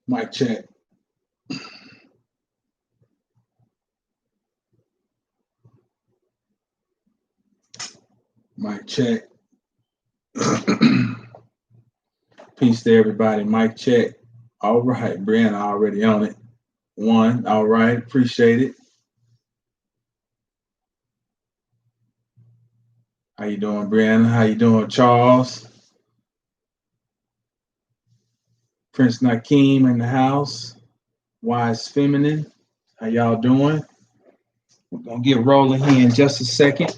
Mic check. Mic check. Peace to everybody. Mic check. All right, Brianna already on it. One. All right. Appreciate it. How you doing, Brianna? How you doing, Charles? Prince Nakeem in the house. Wise Feminine. How y'all doing? We're gonna get rolling here in just a second.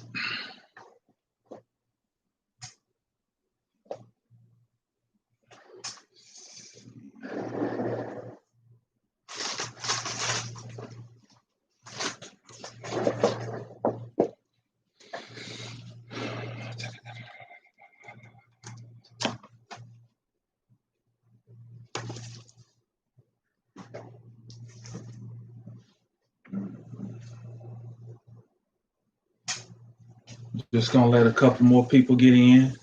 Just gonna let a couple more people get in.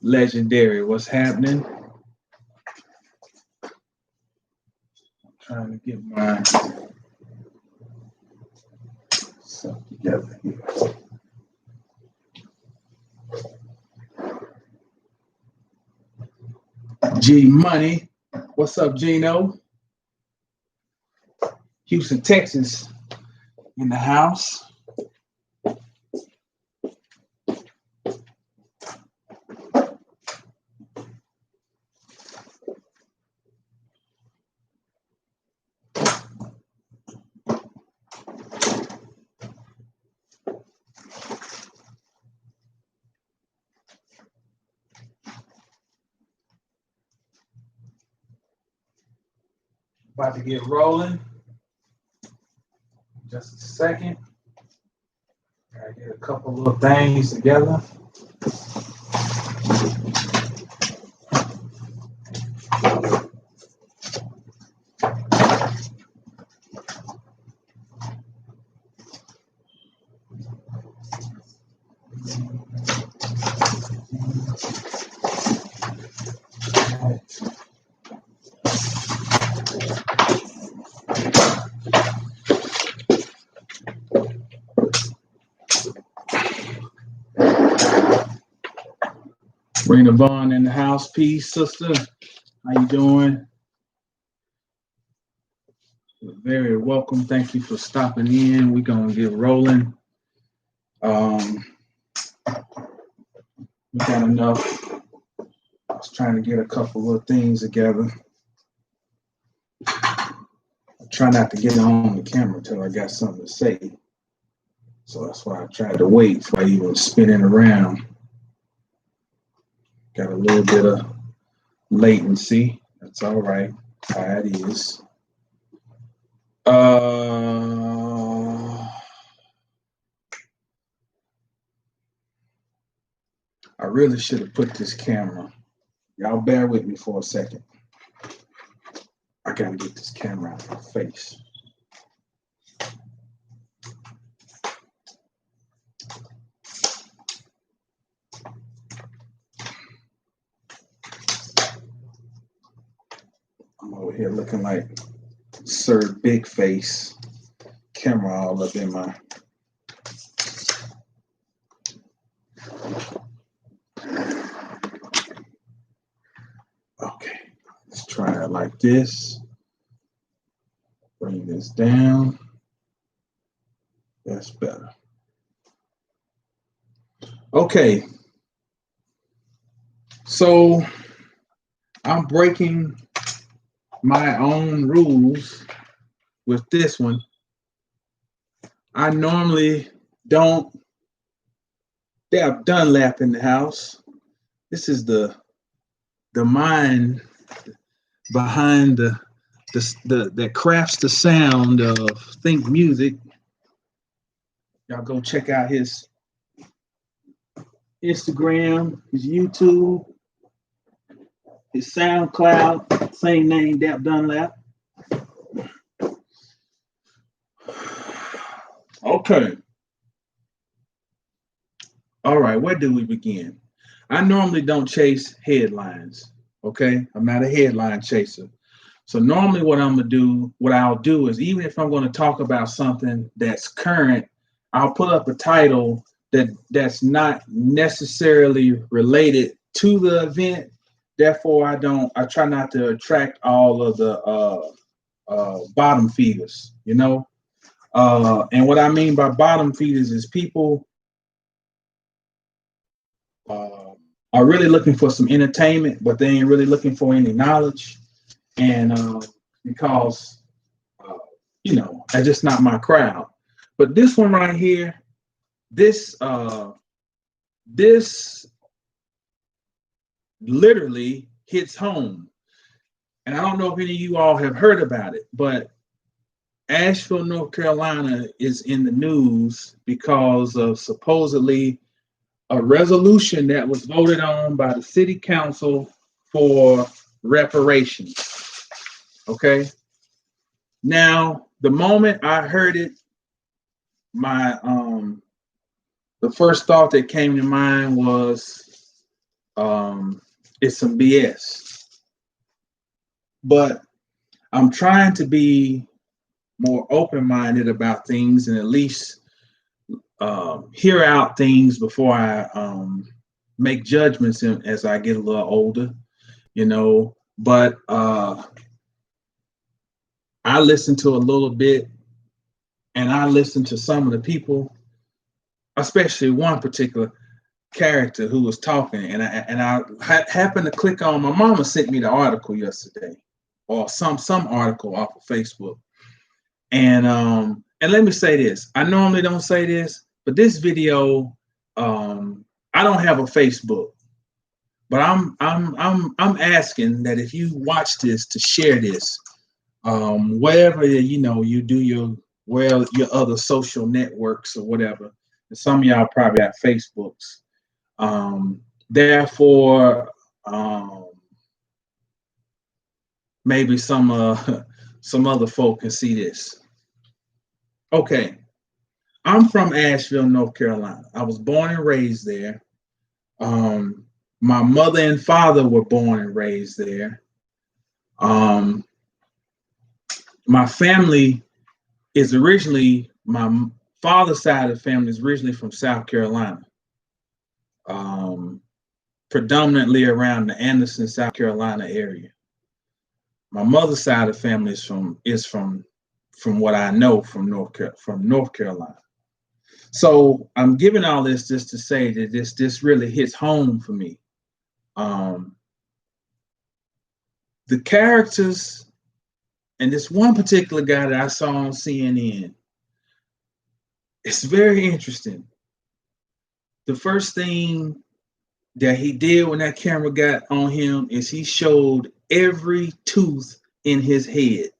Legendary, what's happening? I'm trying to get my stuff together here. G Money, what's up, Gino? Houston, Texas, in the house. About to get rolling. Just a second. Gotta get a couple little things together. Rena Vaughn in the house. Peace, sister. How you doing? You're very welcome. Thank you for stopping in. We're gonna get rolling. We got enough. I was trying to get a couple of things together. I try not to get on the camera until I got something to say. So that's why I tried to wait before I even spinning around. Got a little bit of latency. That's all right. How it is. really should have put this camera. Y'all bear with me for a second. I gotta get this camera out of my face. I'm over here looking like Sir Big Face. Camera all up in my. Okay, let's try it like this. Bring this down. That's better. Okay. So I'm breaking my own rules with this one. I normally don't dab Dunlap in the house. This is the mind behind the that crafts the sound of Think Music. Y'all go check out his Instagram, his YouTube, his SoundCloud, same name, Dap Dunlap. Okay. All right, where do we begin? I normally don't chase headlines, okay? I'm not a headline chaser. So normally what I'll do is, even if I'm going to talk about something that's current, I'll put up a title that's not necessarily related to the event. Therefore, I try not to attract all of the bottom feeders, you know? And what I mean by bottom feeders is people are really looking for some entertainment, but they ain't really looking for any knowledge. And because, that's just not my crowd. But this one right here, this literally hits home. And I don't know if any of you all have heard about it, but Asheville, North Carolina is in the news because of supposedly a resolution that was voted on by the city council for reparations. Okay. Now, the moment I heard it, my the first thought that came to mind was it's some BS. But I'm trying to be more open-minded about things and at least hear out things before I make judgments as I get a little older, you know. But I listened to a little bit, and I listened to some of the people, especially one particular character who was talking, and I happened to click on. My mama sent me the article yesterday, or some article off of Facebook, and let me say this. I normally don't say this, but this video, I don't have a Facebook, but I'm asking that if you watch this, to share this, wherever you do your other social networks or whatever. And some of y'all probably got Facebooks. Therefore, maybe some other folk can see this. Okay, I'm from Asheville, North Carolina. I was born and raised there. My mother and father were born and raised there. My family is originally, my father's side of the family is originally from South Carolina. Predominantly around the Anderson, South Carolina area. My mother's side of the family is from what I know from North Carolina. So I'm giving all this just to say that this really hits home for me. The characters, and this one particular guy that I saw on CNN, it's very interesting. The first thing that he did when that camera got on him is he showed every tooth in his head.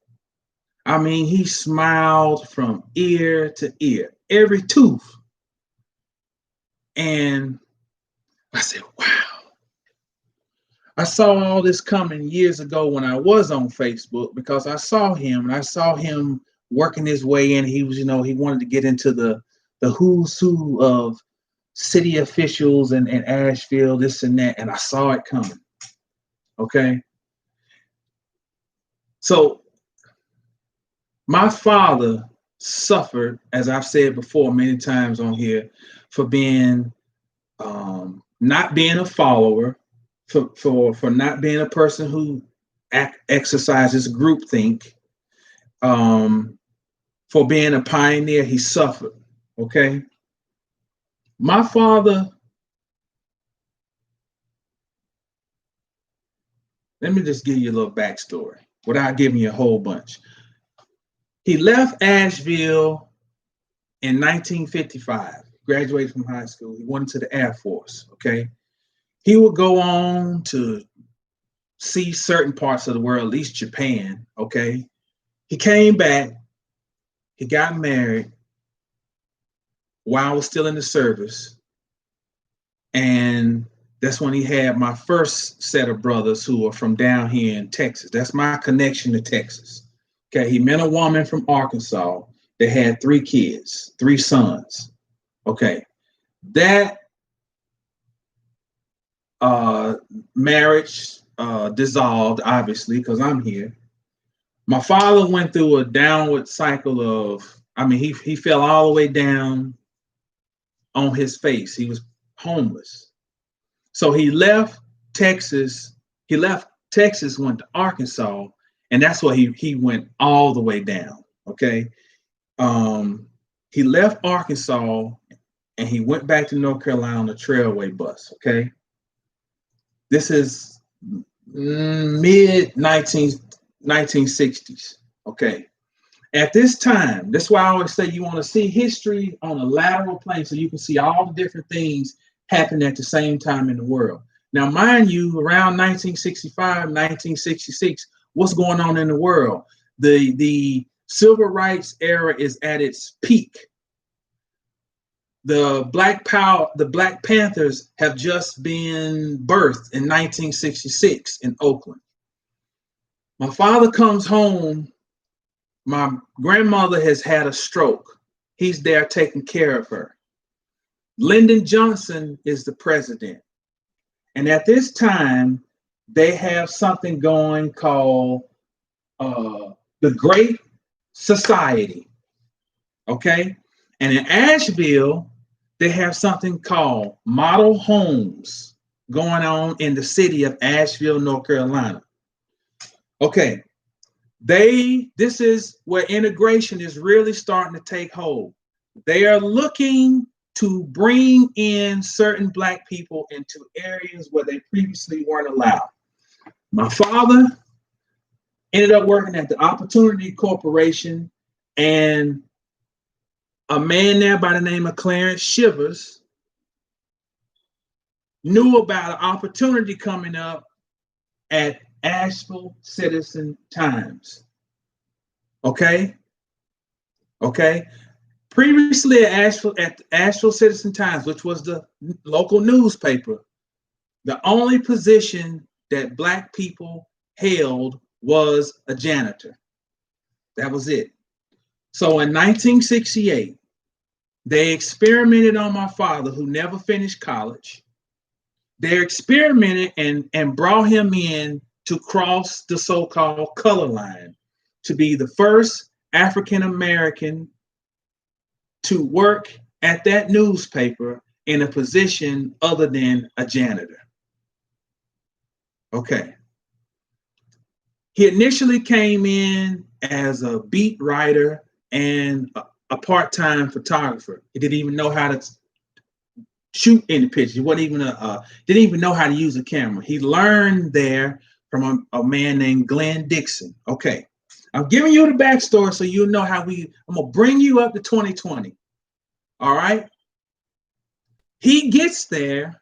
I mean, he smiled from ear to ear, every tooth. And I said, wow. I saw all this coming years ago when I was on Facebook, because I saw him and I saw him working his way in. He was, he wanted to get into the who's who of city officials and Asheville, this and that. And I saw it coming. Okay. So my father suffered, as I've said before many times on here, for being not being a follower, for not being a person who exercises groupthink, for being a pioneer. He suffered. Okay. My father, let me just give you a little backstory without giving you a whole bunch. He left Asheville in 1955, graduated from high school. He went into the Air Force. Okay. He would go on to see certain parts of the world, at least Japan. Okay. He came back. He got married while I was still in the service. And that's when he had my first set of brothers who are from down here in Texas. That's my connection to Texas. Okay. He met a woman from Arkansas that had 3 kids, 3 sons. Okay. That marriage dissolved, obviously, because I'm here. My father went through a downward cycle of, he fell all the way down on his face. He was homeless. So he left Texas. Went to Arkansas, and that's where he went all the way down. Okay. He left Arkansas and he went back to North Carolina on the Trailway bus. Okay. This is mid 1960s. Okay. At this time, that's why I always say you want to see history on a lateral plane so you can see all the different things happening at the same time in the world. Now, mind you, around 1965, 1966, what's going on in the world? The civil rights era is at its peak. The Black Panthers have just been birthed in 1966 in Oakland. My father comes home. My grandmother has had a stroke. He's there taking care of her. Lyndon Johnson is the president. And at this time, they have something going called the Great Society. Okay? And in Asheville, they have something called model homes going on in the city of Asheville, North Carolina. Okay. This is where integration is really starting to take hold. They are looking to bring in certain Black people into areas where they previously weren't allowed. My father ended up working at the Opportunity Corporation, and a man there by the name of Clarence Shivers knew about an opportunity coming up at Asheville Citizen Times. Okay. Previously at the Asheville Citizen Times, which was the local newspaper, the only position that Black people held was a janitor. That was it. So in 1968, they experimented on my father, who never finished college. They experimented and brought him in to cross the so-called color line, to be the first African American to work at that newspaper in a position other than a janitor. Okay. He initially came in as a beat writer and a part-time photographer. He didn't even know how to shoot any pictures. He wasn't even didn't even know how to use a camera. He learned there from a man named Glenn Dixon. Okay. I'm giving you the backstory so you'll know how I'm gonna bring you up to 2020. All right. He gets there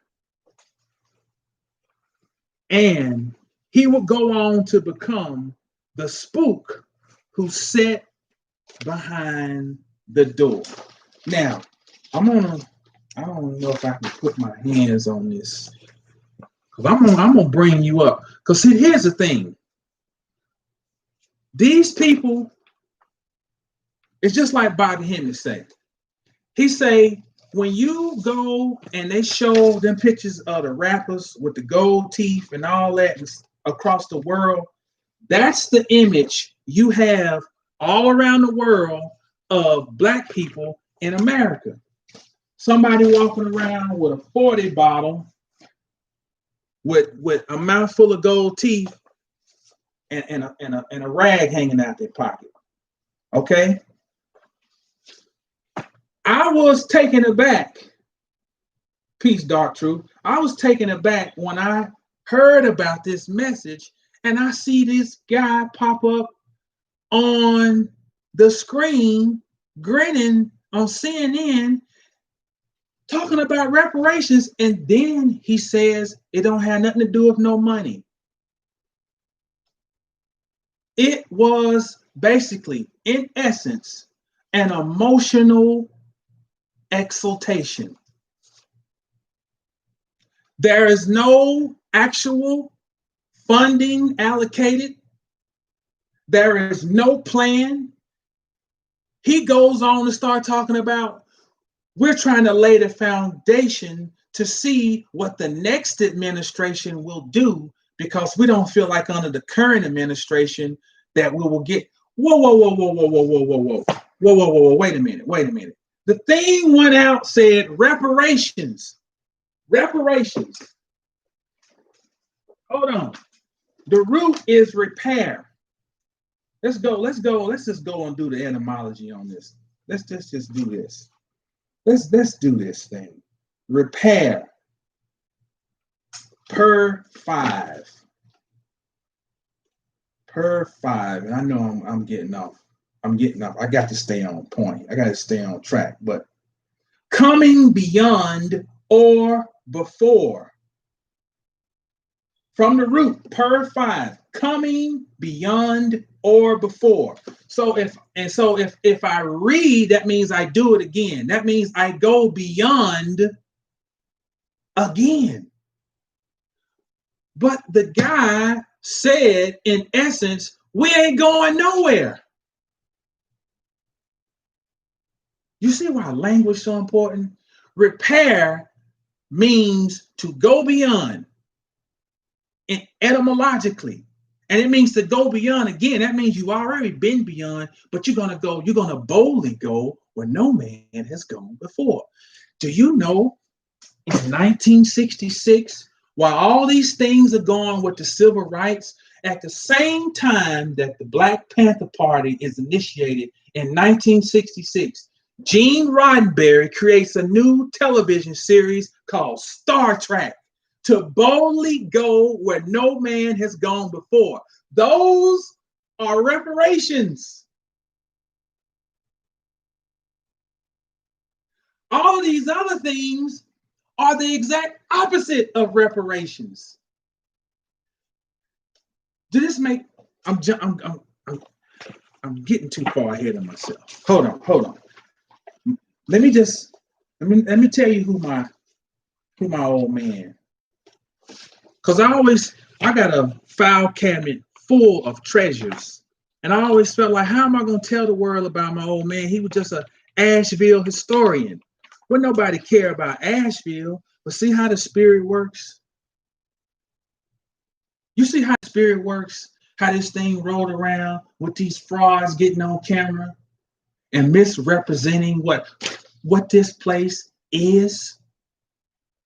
and he will go on to become the spook who sat behind the door. Now, I'm I don't know if I can put my hands on this. Because I'm gonna bring you up. Because see, here's the thing. These people, it's just like Bobby Hemmings say. He say, when you go and they show them pictures of the rappers with the gold teeth and all that across the world, that's the image you have all around the world of black people in America. Somebody walking around with a 40 bottle with a mouthful of gold teeth and a rag hanging out their pocket. Okay? I was taken aback. Peace, Dark Truth. I was taken aback when I heard about this message and I see this guy pop up on the screen grinning on CNN talking about reparations, and then he says it don't have nothing to do with no money. It was basically, in essence, an emotional exaltation. There is no actual funding allocated. There is no plan. He goes on to start talking about we're trying to lay the foundation to see what the next administration will do, because we don't feel like under the current administration that we will get. Whoa, wait a minute. The thing went out, said reparations. Reparations. Hold on. The root is repair. Let's just go and do the etymology on this. Let's just do this. Let's do this thing. Repair. Per 5. Per 5. And I know I'm getting off. I got to stay on point. I got to stay on track. But coming beyond or before. From the root, per 5. Coming beyond or before. So if I read, that means I do it again. That means I go beyond again. But the guy said, in essence, we ain't going nowhere. You see why language is so important? Repair means to go beyond, and etymologically. And it means to go beyond again. That means you've already been beyond, but you're going to boldly go where no man has gone before. Do you know in 1966, while all these things are going with the civil rights, at the same time that the Black Panther Party is initiated in 1966, Gene Roddenberry creates a new television series called Star Trek, to boldly go where no man has gone before. Those are reparations. All of these other things are the exact opposite of reparations. Did this make? I'm getting too far ahead of myself. Hold on. Let me tell you who my old man. Because I got a file cabinet full of treasures. And I always felt like, how am I going to tell the world about my old man? He was just an Asheville historian. Well, nobody care about Asheville, but see how the spirit works? You see how the spirit works? How this thing rolled around with these frauds getting on camera and misrepresenting what this place is?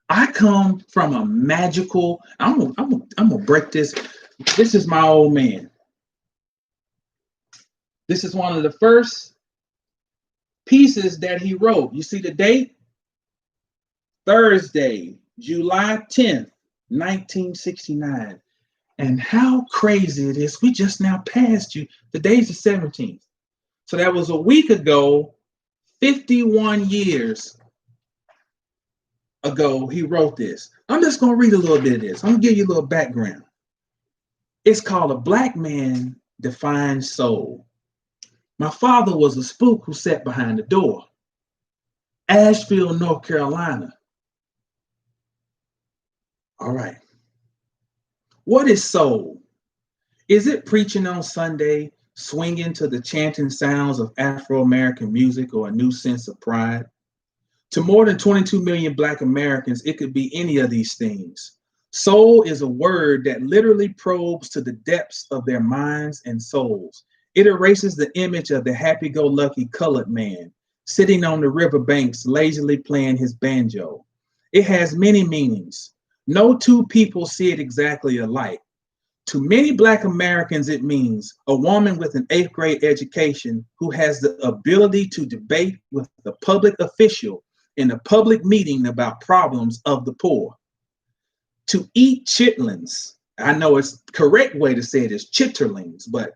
I come from a magical. I'm gonna break this. This is my old man. This is one of the first pieces that he wrote. You see the date? Thursday, July 10th, 1969. And how crazy it is. We just now passed you. The day's the 17th. So that was a week ago, 51 years ago, he wrote this. I'm just going to read a little bit of this. I'm going to give you a little background. It's called A Black Man Defined Soul. My father was a spook who sat behind the door. Asheville, North Carolina. All right. What is soul? Is it preaching on Sunday, swinging to the chanting sounds of Afro-American music, or a new sense of pride? To more than 22 million Black Americans, it could be any of these things. Soul is a word that literally probes to the depths of their minds and souls. It erases the image of the happy-go-lucky colored man sitting on the riverbanks lazily playing his banjo. It has many meanings. No two people see it exactly alike. To many Black Americans, it means a woman with an 8th grade education who has the ability to debate with a public official in a public meeting about problems of the poor. To eat chitlins, I know it's the correct way to say it is chitterlings, but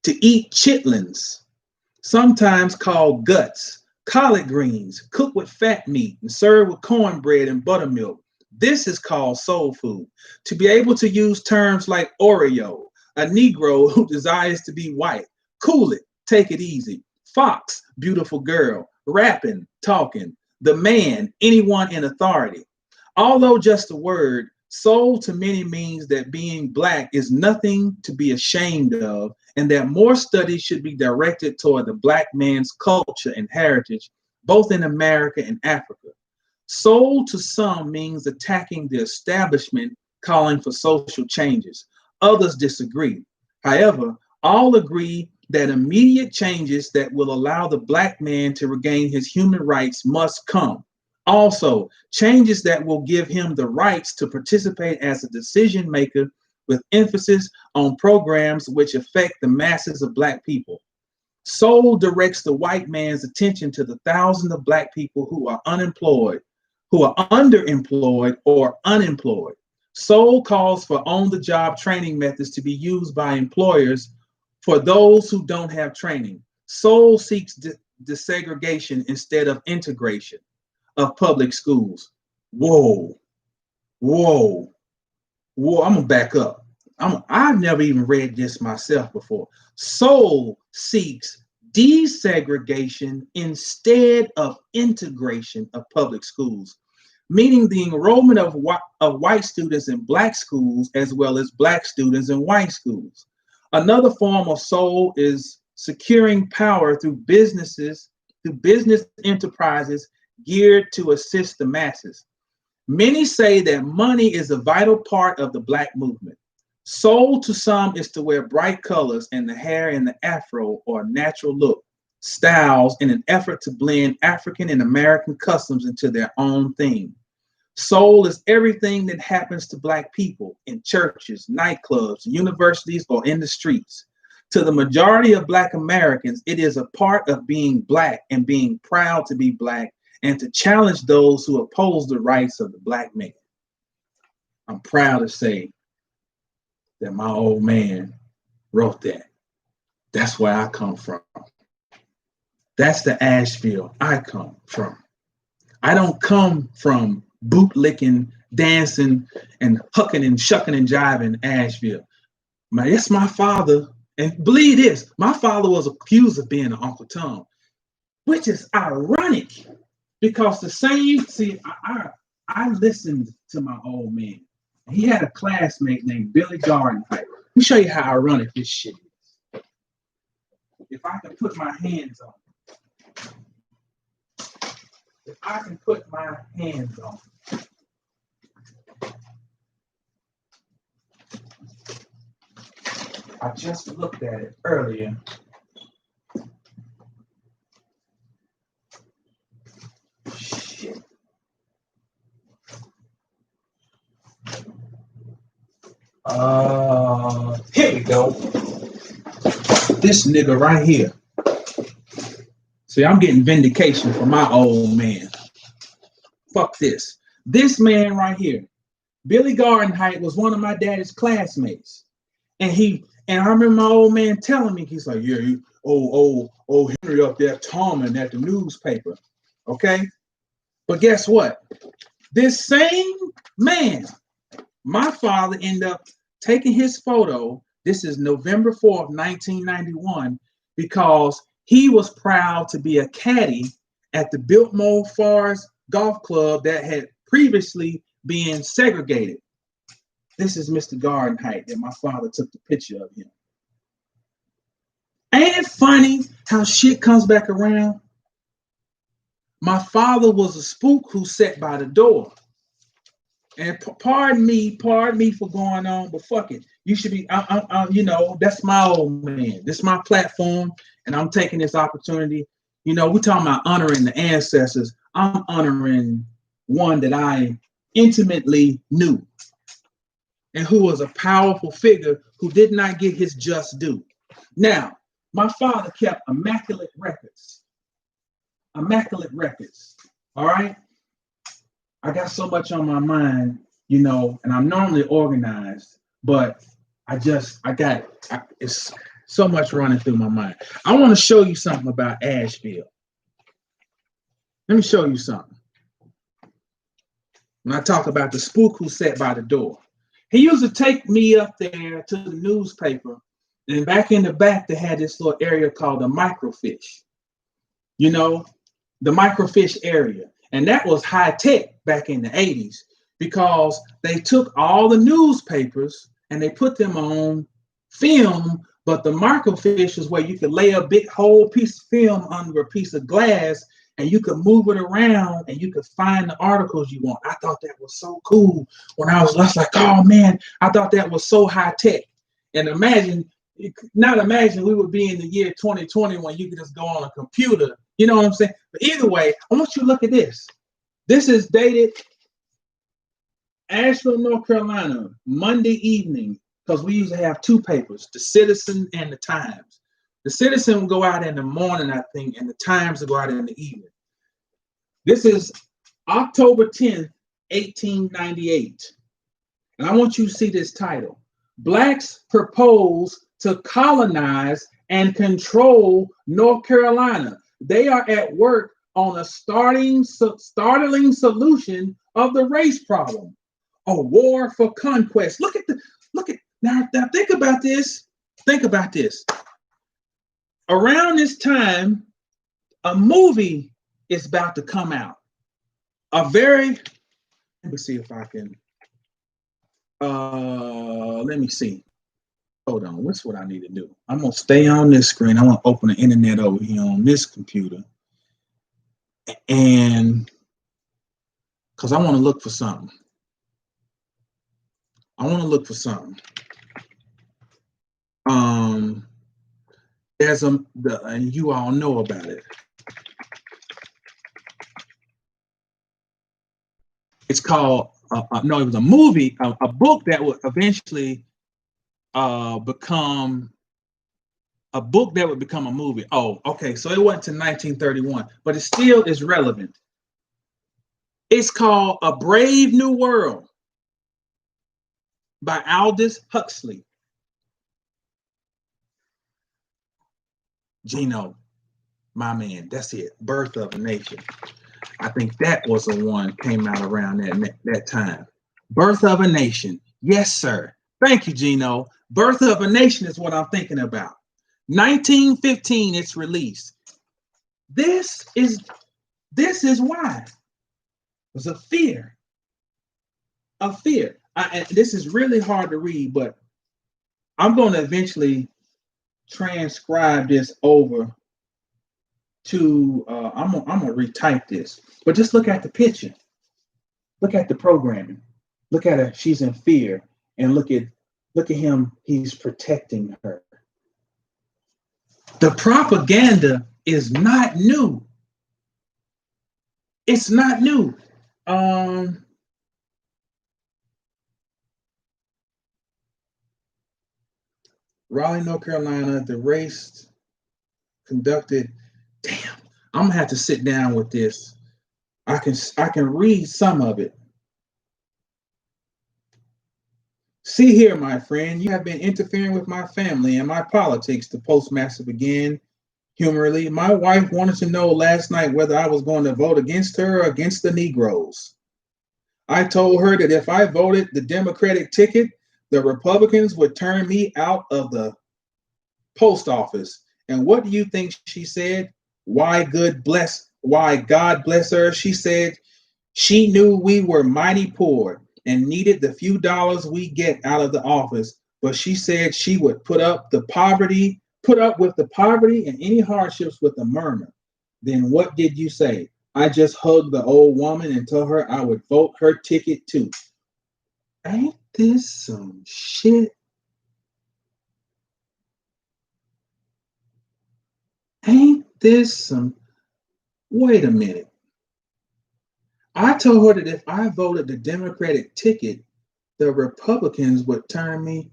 to eat chitlins, sometimes called guts, collard greens, cooked with fat meat and served with cornbread and buttermilk. This is called soul food. To be able to use terms like Oreo, a Negro who desires to be white, cool it, take it easy, fox, beautiful girl, rapping, talking, the man, anyone in authority. Although just a word, soul to many means that being Black is nothing to be ashamed of, and that more studies should be directed toward the Black man's culture and heritage, both in America and Africa. Soul to some means attacking the establishment, calling for social changes. Others disagree. However, all agree that immediate changes that will allow the Black man to regain his human rights must come. Also, changes that will give him the rights to participate as a decision maker, with emphasis on programs which affect the masses of Black people. Soul directs the white man's attention to the thousands of Black people who are unemployed, who are underemployed or unemployed. Soul calls for on-the-job training methods to be used by employers for those who don't have training. Soul seeks desegregation instead of integration of public schools. Whoa, whoa, whoa, I'm gonna back up. I've never even read this myself before. Soul seeks desegregation instead of integration of public schools, meaning the enrollment of white students in Black schools as well as Black students in white schools. Another form of soul is securing power through business enterprises geared to assist the masses. Many say that money is a vital part of the Black movement. Soul to some is to wear bright colors and the hair in the afro or natural look styles in an effort to blend African and American customs into their own theme. Soul is everything that happens to Black people in churches, nightclubs, universities, or in the streets. To the majority of Black Americans, it is a part of being Black and being proud to be Black and to challenge those who oppose the rights of the Black man. I'm proud to say that my old man wrote that. That's where I come from. That's the Asheville I come from. I don't come from bootlicking, dancing, and hucking and shucking and jiving Asheville. That's my father. And believe this, my father was accused of being an Uncle Tom, which is ironic because I listened to my old man. He had a classmate named Billy Gardenhite. Let me show you how ironic this shit is. If I can put my hands on it. If I can put my hands on it. I just looked at it earlier. Shit. Here we go. This nigga right here. See, I'm getting vindication from my old man. Fuck this. This man right here, Billy Gardenhite, was one of my daddy's classmates. And I remember my old man telling me, he's like, yeah, Henry up there Tommen at the newspaper. Okay? But guess what? This same man, my father ended up taking his photo. This is November 4th, 1991, because he was proud to be a caddy at the Biltmore Forest Golf Club that had previously been segregated. This is Mr. Gardenhite that my father took the picture of him. Ain't it funny how shit comes back around? My father was a spook who sat by the door. And pardon me for going on, but fuck it. You should be, you know, that's my old man. This is my platform, and I'm taking this opportunity. You know, we're talking about honoring the ancestors. I'm honoring one that I intimately knew and who was a powerful figure who did not get his just due. Now, my father kept immaculate records. Immaculate records. All right? I got so much on my mind, you know, and I'm normally organized, but it's so much running through my mind. I want to show you something about Asheville. Let me show you something. When I talk about the spook who sat by the door, he used to take me up there to the newspaper, and back in the back, they had this little area called the microfiche. You know, the microfiche area. And that was high tech back in the 80s because they took all the newspapers and they put them on film, but the microfiche is where you could lay a big whole piece of film under a piece of glass and you could move it around and you could find the articles you want. I thought that was so cool when I was like, oh man, I thought that was so high tech. And imagine we would be in the year 2020 when you could just go on a computer. You know what I'm saying? But either way, I want you to look at this. This is dated Asheville, North Carolina, Monday evening, because we usually have two papers, the Citizen and the Times. The Citizen will go out in the morning, I think, and the Times will go out in the evening. This is October 10th, 1898. And I want you to see this title. Blacks propose to colonize and control North Carolina. They are at work on a startling solution of the race problem. A war for conquest. Look at now think about this. Think about this. Around this time, a movie is about to come out. Let me see if I can, let me see. Hold on, what's what I need to do? I'm gonna stay on this screen. I want to open the internet over here on this computer. And because I want to look for something. And you all know about it. It's called, no, it was a movie, a book that would eventually become a movie. Oh, okay, so it went to 1931, but it still is relevant. It's called A Brave New World by Aldous Huxley. Gino, my man, that's it. Birth of a Nation. I think that was the one came out around that time. Birth of a Nation. Yes, sir. Thank you, Gino. Birth of a Nation is what I'm thinking about. 1915, it's released. This is why. It was a fear. And this is really hard to read, but I'm going to eventually transcribe this over to, I'm gonna retype this, but just look at the picture. Look at the programming. Look at her, she's in fear, and look at him, he's protecting her. The propaganda is not new. It's not new. Raleigh, North Carolina, the race conducted. Damn, I'm gonna have to sit down with this. I can read some of it. See here, my friend, you have been interfering with my family and my politics, the postmaster began humorously. My wife wanted to know last night whether I was going to vote against her or against the Negroes. I told her that if I voted the Democratic ticket, the Republicans would turn me out of the post office. And what do you think she said? Why, God bless why, God bless her, she said she knew we were mighty poor and needed the few dollars we get out of the office, but she said she would put up with the poverty and any hardships with a murmur. Then what did you say? I just hugged the old woman and told her I would vote her ticket too. Ain't this some shit? Ain't this some? Wait a minute. I told her that if I voted the Democratic ticket, the Republicans would turn me.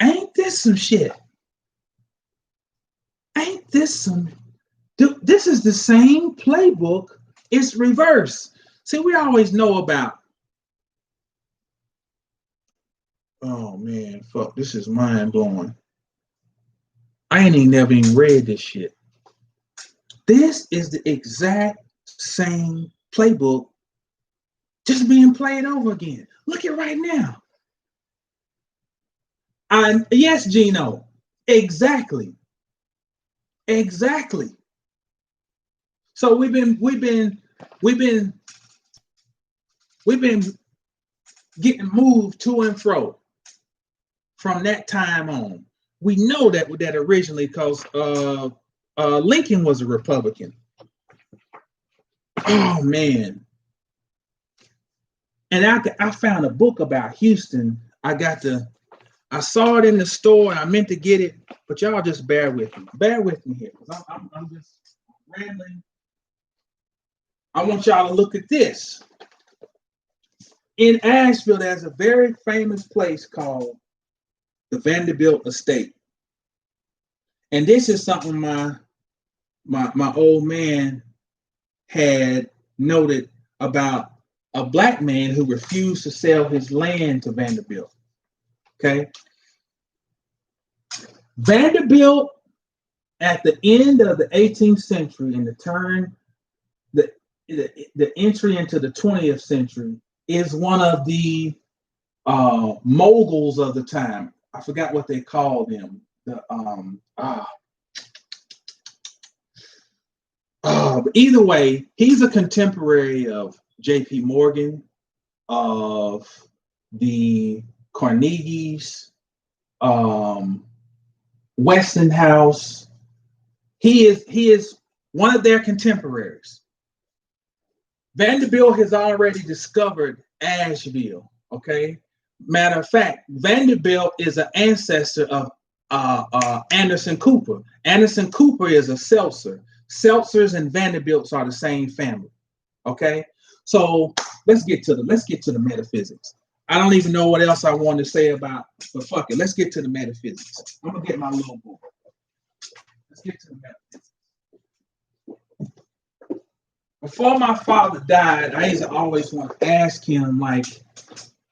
Ain't this some shit? Ain't this some? This is the same playbook. It's reverse. See, we always know about. Oh man, fuck! This is mind blowing. I ain't even never even read this shit. This is the exact same playbook, just being played over again. Look at right now. Yes, Gino. Exactly. So we've been getting moved to and fro from that time on. We know that originally because Lincoln was a Republican. Oh man. And I found a book about Houston. I saw it in the store and I meant to get it, but y'all just bear with me. Bear with me here, because I'm just rambling. I want y'all to look at this. In Asheville, there's a very famous place called the Vanderbilt Estate. And this is something my old man had noted about a black man who refused to sell his land to Vanderbilt. Okay. Vanderbilt, at the end of the 18th century and the entry into the 20th century, is one of the moguls of the time. I forgot what they called them. But either way, he's a contemporary of J.P. Morgan, of the Carnegies, Westinghouse. He is one of their contemporaries. Vanderbilt has already discovered Asheville. Okay. Matter of fact, Vanderbilt is an ancestor of Anderson Cooper. Anderson Cooper is a seltzer. Seltzers and Vanderbilts are the same family. Okay. So let's get to the metaphysics. I don't even know what else I want to say about, but fuck it. Let's get to the metaphysics. I'm gonna get my little book. Let's get to the metaphysics. Before my father died, I used to always want to ask him, like,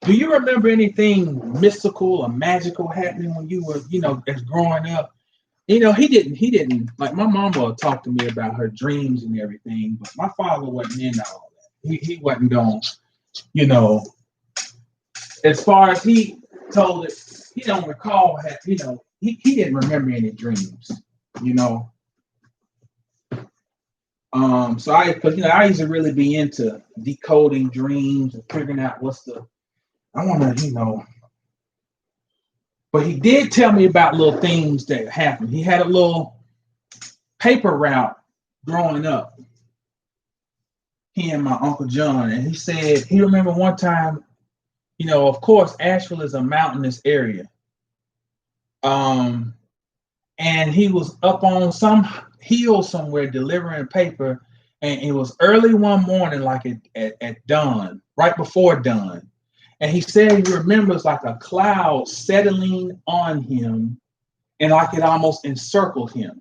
do you remember anything mystical or magical happening when you were, as growing up? He didn't, like, my mama would talk to me about her dreams and everything, but my father wasn't into all that. He wasn't going, as far as he told it, he don't recall, he didn't remember any dreams, So I used to really be into decoding dreams and figuring out but he did tell me about little things that happened. He had a little paper route growing up, he and my Uncle John, and he said he remember one time, of course, Asheville is a mountainous area. And he was up on some hill somewhere delivering paper, and it was early one morning, like at dawn, right before dawn. And he said he remembers like a cloud settling on him and like it almost encircled him.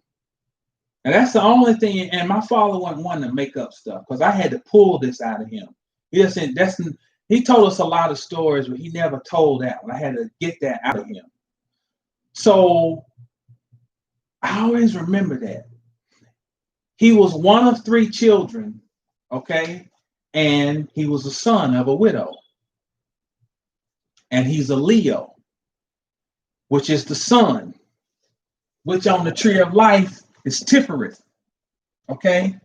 And that's the only thing. And my father wasn't one to make up stuff because I had to pull this out of him. He told us a lot of stories, but he never told that one. I had to get that out of him. So I always remember that. He was one of 3 children, okay? And he was the son of a widow. And he's a Leo, which is the sun, which on the tree of life is Tiferet, okay?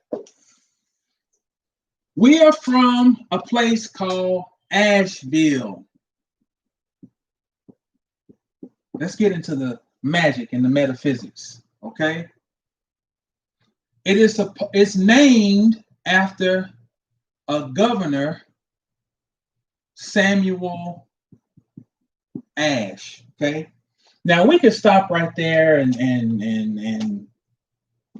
We are from a place called Asheville. Let's get into the magic and the metaphysics, okay? It's named after a governor, Samuel Ash, okay? Now we can stop right there and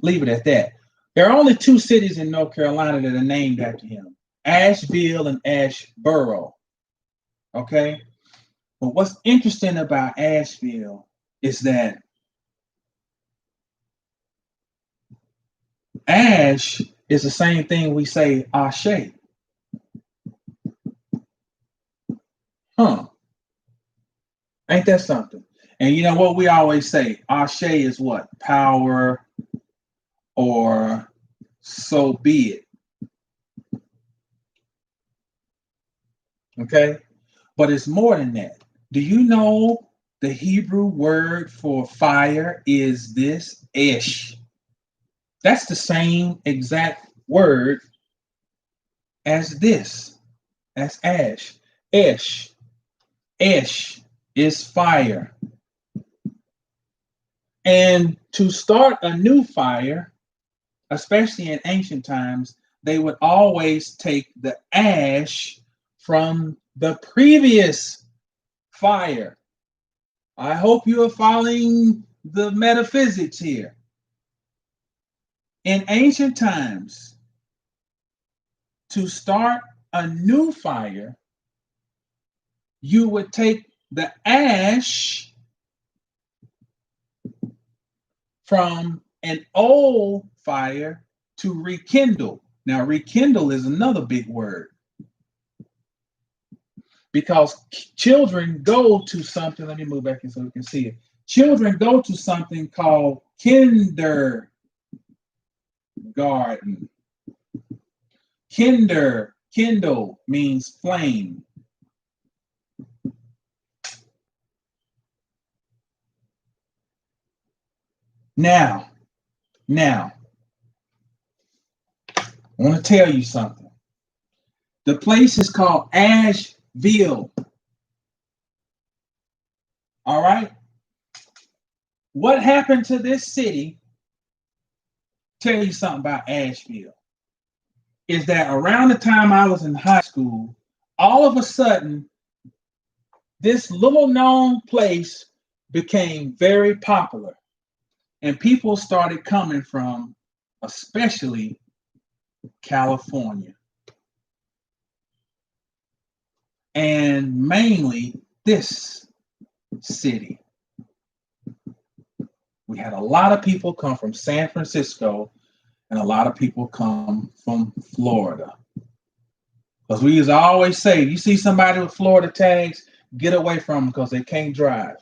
leave it at that. There are only two cities in North Carolina that are named after him, Asheville and Asheboro, okay? But what's interesting about Asheville is that ash is the same thing we say Ashe. Huh. Ain't that something? And you know what we always say? Ashe is what? Power, or so be it. Okay? But it's more than that. Do you know the Hebrew word for fire is this? Esh. That's the same exact word as this, as ash. Esh. Esh is fire. And to start a new fire, especially in ancient times, they would always take the ash from the previous fire. I hope you are following the metaphysics here. In ancient times, to start a new fire, you would take the ash from an old fire to rekindle. Now, rekindle is another big word, because children go to something. Let me move back in so we can see it. Children go to something called kindergarten. Kindle means flame. Now, I want to tell you something. The place is called Asheville. All right? What happened to this city? Tell you something about Asheville. Is that around the time I was in high school, all of a sudden, this little known place became very popular. And people started coming from, especially California. And mainly this city. We had a lot of people come from San Francisco, and a lot of people come from Florida. Because we used to always say, you see somebody with Florida tags, get away from them because they can't drive.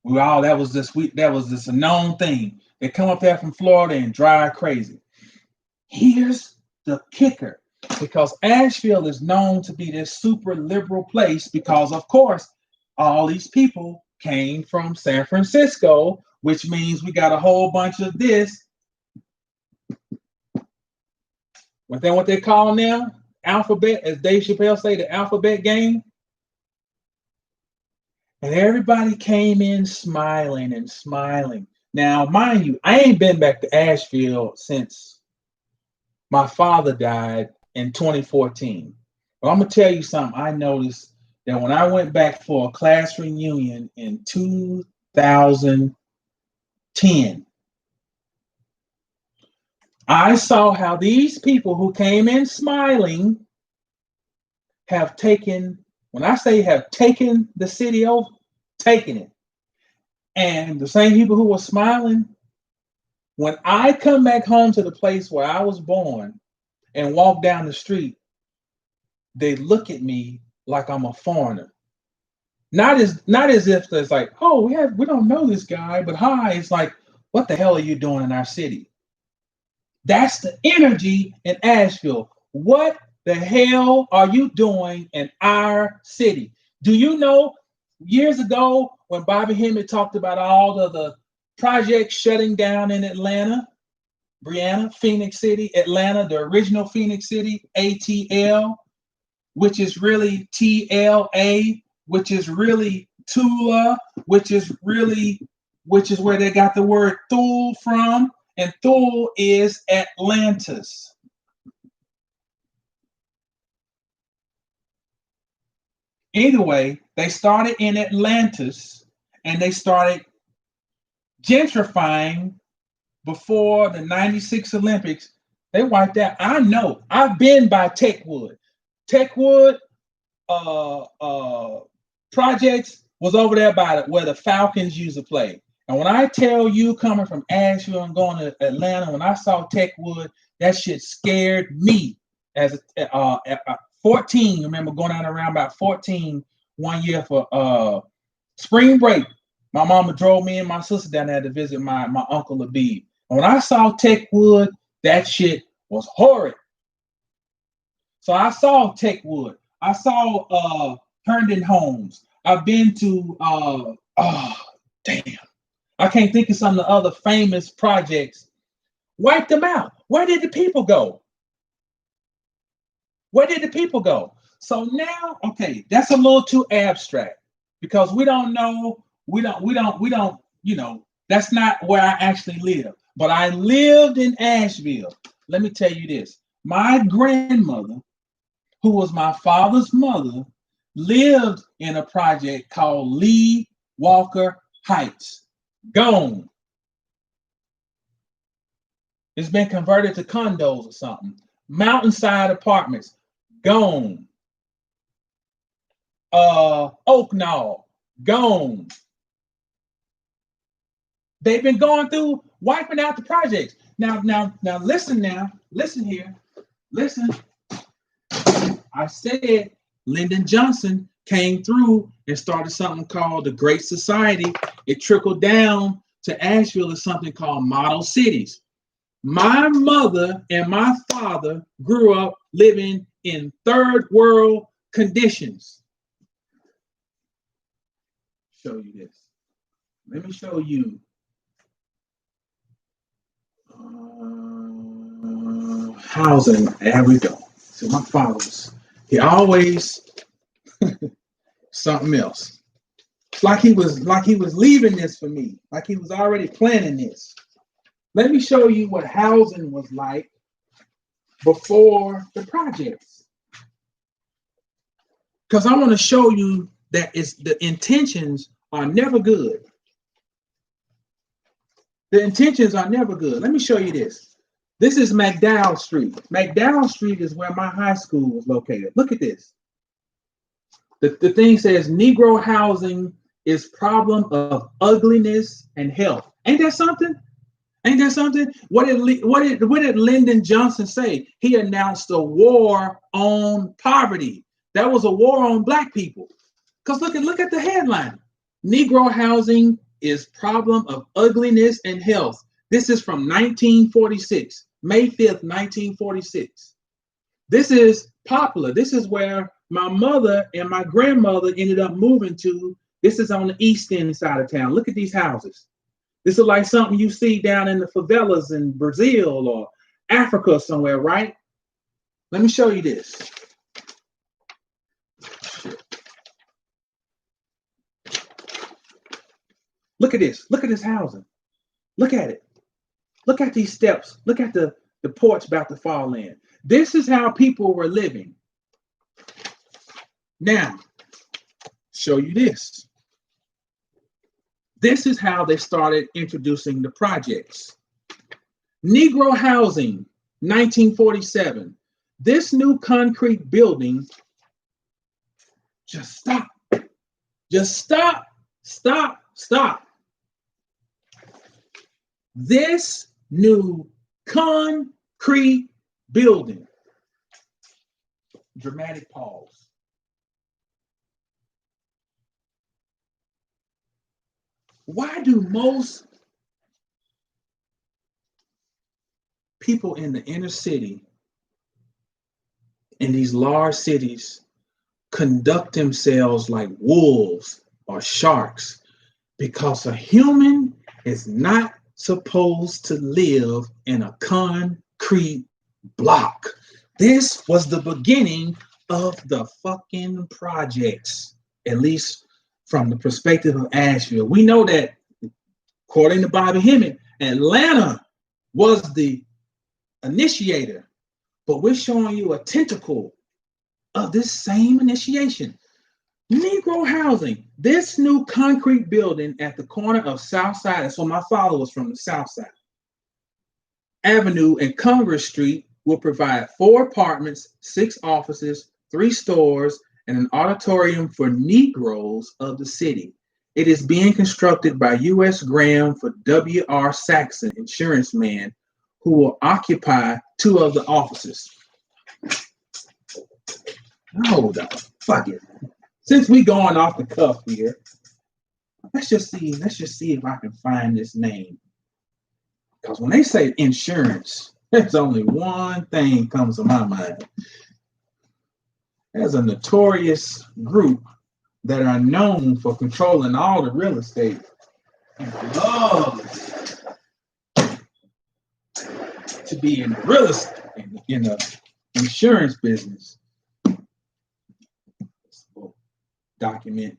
That was this a known thing. They come up there from Florida and drive crazy. Here's the kicker, because Asheville is known to be this super liberal place because, of course, all these people came from San Francisco, which means we got a whole bunch of this. What they call now, alphabet, as Dave Chappelle say, the alphabet game. And everybody came in smiling and smiling. Now, mind you, I ain't been back to Asheville since my father died in 2014. But I'm going to tell you something. I noticed that when I went back for a class reunion in 2010, I saw how these people who came in smiling have taken, when I say have taken the city over, taken it. And the same people who were smiling, when I come back home to the place where I was born and walk down the street, they look at me like I'm a foreigner. Not as if it's like, oh, we don't know this guy, but hi, it's like, what the hell are you doing in our city? That's the energy in Asheville. What the hell are you doing in our city? Do you know years ago when Bobby Hemmett talked about all of the projects shutting down in Atlanta? Brianna, Phoenix City, Atlanta, the original Phoenix City, ATL, which is really TLA, which is really Tula, which is where they got the word Thule from, and Thule is Atlantis. Anyway, they started in Atlantis and they started gentrifying before the 96 Olympics. They wiped out. I know. I've been by Techwood. Techwood projects was over there by where the Falcons used to play. And when I tell you, coming from Asheville and going to Atlanta, when I saw Techwood, that shit scared me as a 14. I remember going out around about 14 one year for spring break. My mama drove me and my sister down there to visit my uncle Labib. And when I saw Techwood, that shit was horrid. So I saw Techwood. I saw Herndon Homes. I've been to I can't think of some of the other famous projects. Wiped them out. Where did the people go? Where did the people go? So now, okay, that's a little too abstract because we don't know, that's not where I actually live. But I lived in Asheville. Let me tell you this. My grandmother, who was my father's mother, lived in a project called Lee Walker Heights. Gone. It's been converted to condos or something. Mountainside Apartments. Gone. Oak Knoll. Gone. They've been going through wiping out the projects. Now, listen here. Listen. I said Lyndon Johnson came through and started something called the Great Society. It trickled down to Asheville as something called Model Cities. My mother and my father grew up living in third world conditions. Show you this. Let me show you. Housing. There we go. So my father's. He always something else. It's like he was leaving this for me. Like he was already planning this. Let me show you what housing was like before the projects. Because I want to show you that the intentions are never good. The intentions are never good. Let me show you this. This is McDowell Street. McDowell Street is where my high school was located. Look at this. The thing says Negro housing is problem of ugliness and health. Ain't that something? Ain't that something? What did Lyndon Johnson say? He announced a war on poverty. That was a war on black people. Because look at the headline. Negro housing is problem of ugliness and health. This is from 1946, May 5th, 1946. This is popular. This is where my mother and my grandmother ended up moving to. This is on the east end side of town. Look at these houses. This is like something you see down in the favelas in Brazil or Africa somewhere, right? Let me show you this. Look at this. Look at this housing. Look at it. Look at these steps. Look at the porch about to fall in. This is how people were living. Now, show you this. This is how they started introducing the projects. Negro housing, 1947. This new concrete building, just stop. Just stop, stop, stop. This new concrete building. Dramatic pause. Why do most people in the inner city, in these large cities, conduct themselves like wolves or sharks? Because a human is not supposed to live in a concrete block. This was the beginning of the fucking projects, at least from the perspective of Asheville. We know that, according to Bobby Hemmett, Atlanta was the initiator, but we're showing you a tentacle of this same initiation. Negro housing, this new concrete building at the corner of South Side, and so my followers from the South Side Avenue and Congress Street will provide 4 apartments, 6 offices, 3 stores, and an auditorium for Negroes of the city. It is being constructed by U.S. Graham for W.R. Saxon, insurance man, who will occupy 2 of the offices. Hold on, fuck it. Since we going off the cuff here, let's just see if I can find this name. Because when they say insurance, there's only one thing comes to my mind. There's a notorious group that are known for controlling all the real estate and love to be in real estate, in the insurance business. Document.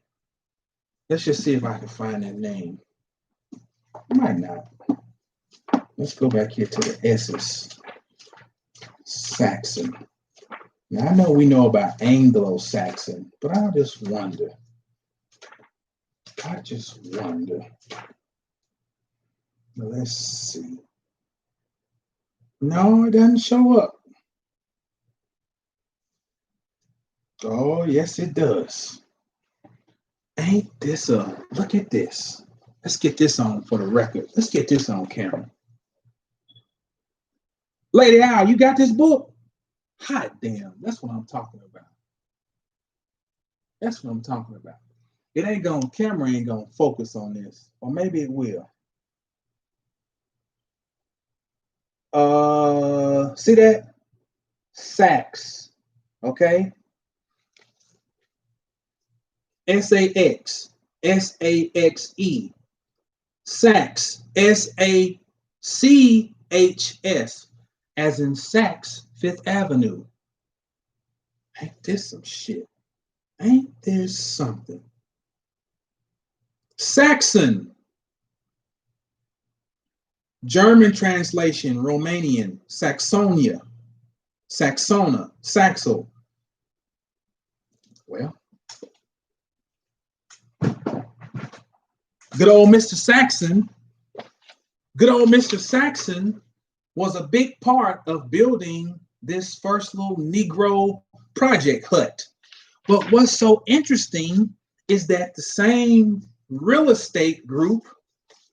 Let's just see if I can find that name. I might not. Let's go back here to the S's. Saxon. Now I know we know about Anglo-Saxon, but I just wonder. Let's see. No, it doesn't show up. Oh, yes, it does. Ain't this a, look at this. Let's get this on for the record. Let's get this on camera. Lady Al, you got this book? Hot damn, that's what I'm talking about. That's what I'm talking about. It ain't gonna, camera ain't gonna focus on this, or maybe it will. See that? Sax, okay? S-A-X, S-A-X-E, Sax, S-A-C-H-S, as in Saks, Fifth Avenue. Ain't this some shit? Ain't this something? Saxon, German translation, Romanian, Saxonia, Saxona, Saxo. Well, good old Mr. Saxon was a big part of building this first little Negro project hut. But what's so interesting is that the same real estate group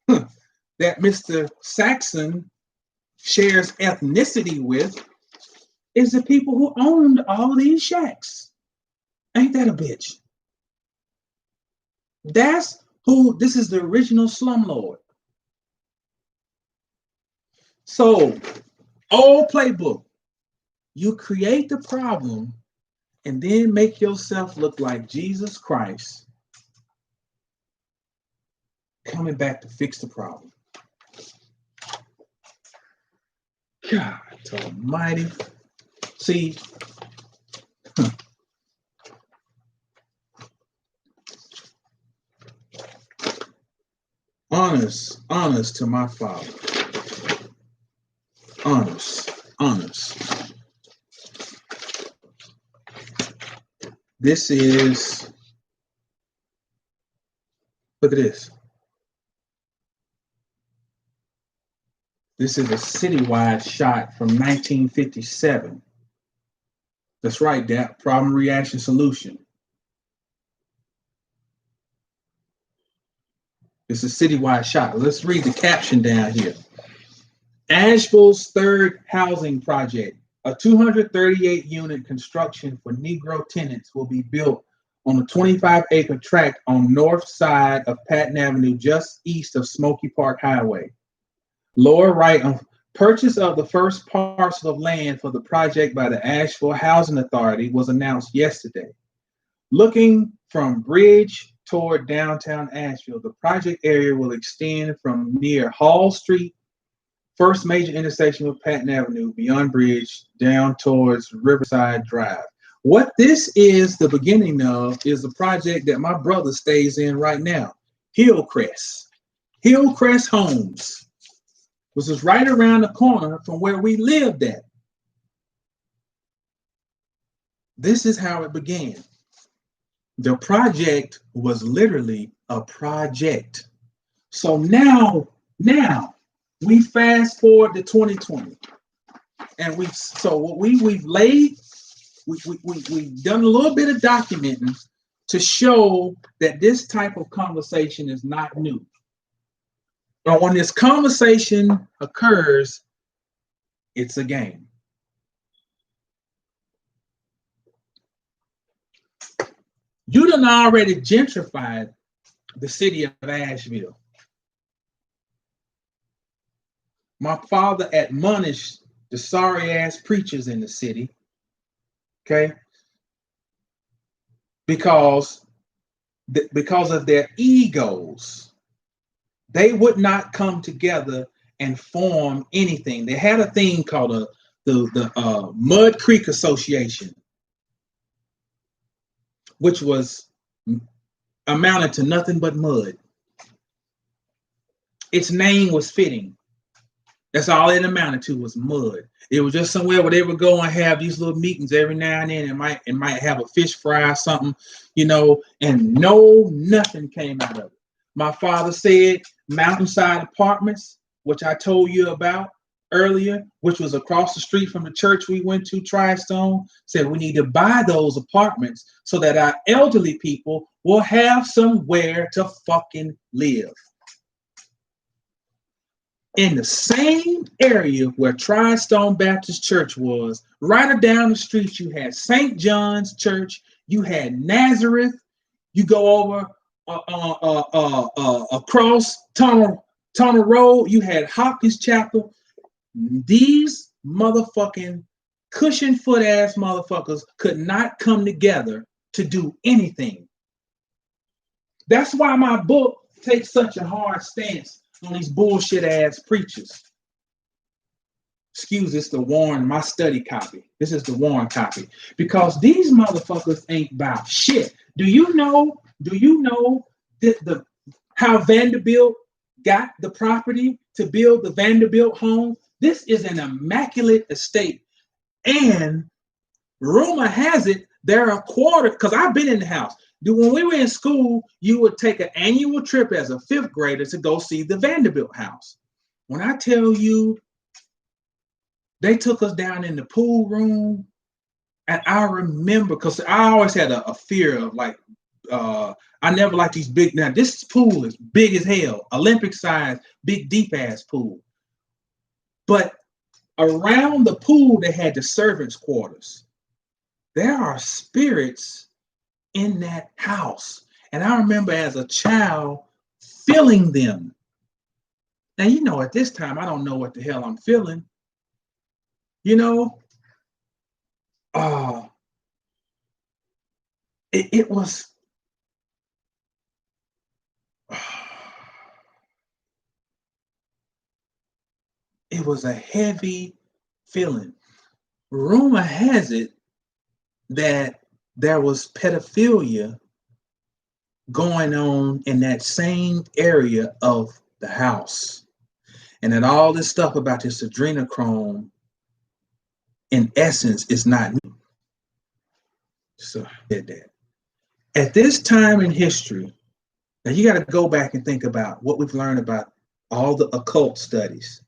that Mr. Saxon shares ethnicity with is the people who owned all these shacks. Ain't that a bitch? That's who, this is the original slumlord. So, old playbook, you create the problem and then make yourself look like Jesus Christ coming back to fix the problem. God almighty. See, honest to my father. Honest. This is, look at this. This is a citywide shot from 1957. That's right, that problem, reaction, solution. It's a citywide shot. Let's read the caption down here. Asheville's third housing project, a 238-unit construction for Negro tenants, will be built on a 25-acre tract on north side of Patton Avenue, just east of Smoky Park Highway. Lower right, on purchase of the first parcel of land for the project by the Asheville Housing Authority was announced yesterday. Looking from bridge toward downtown Asheville. The project area will extend from near Hall Street, first major intersection with Patton Avenue, beyond Bridge, down towards Riverside Drive. What this is the beginning of is the project that my brother stays in right now, Hillcrest. Hillcrest Homes, which is right around the corner from where we lived at. This is how it began. The project was literally a project. So now we fast forward to 2020, and we've done a little bit of documenting to show that this type of conversation is not new. But when this conversation occurs, it's a game. You done already gentrified the city of Asheville. My father admonished the sorry ass preachers in the city, okay, because of their egos. They would not come together and form anything. They had a thing called the Mud Creek Association, which was amounted to nothing but mud. Its name was fitting. That's all it amounted to, was mud. It was just somewhere where they would go and have these little meetings every now and then. It might have a fish fry or something, and nothing came out of it. My father said Mountainside Apartments, which I told you about earlier, which was across the street from the church we went to, Tristone, said we need to buy those apartments so that our elderly people will have somewhere to fucking live. In the same area where Tristone Baptist Church was, right down the street, you had St. John's Church, you had Nazareth, you go over across Tunnel Road, you had Hopkins Chapel. These motherfucking cushion foot ass motherfuckers could not come together to do anything. That's why my book takes such a hard stance on these bullshit ass preachers. Excuse, it's the Warren, my study copy. This is the Warren copy. Because these motherfuckers ain't about shit. Do you know that how Vanderbilt got the property to build the Vanderbilt home? This is an immaculate estate. And rumor has it there are quarters, because I've been in the house. When we were in school, you would take an annual trip as a fifth grader to go see the Vanderbilt house. When I tell you, they took us down in the pool room, and I remember, because I always had a fear of I never liked these big, now this pool is big as hell, Olympic size, big deep ass pool. But around the pool, they had the servants' quarters. There are spirits in that house. And I remember as a child feeling them. Now, at this time, I don't know what the hell I'm feeling. It was, it was a heavy feeling. Rumor has it that there was pedophilia going on in that same area of the house. And that all this stuff about this adrenochrome, in essence, is not new. So I did that. At this time in history, now you got to go back and think about what we've learned about all the occult studies.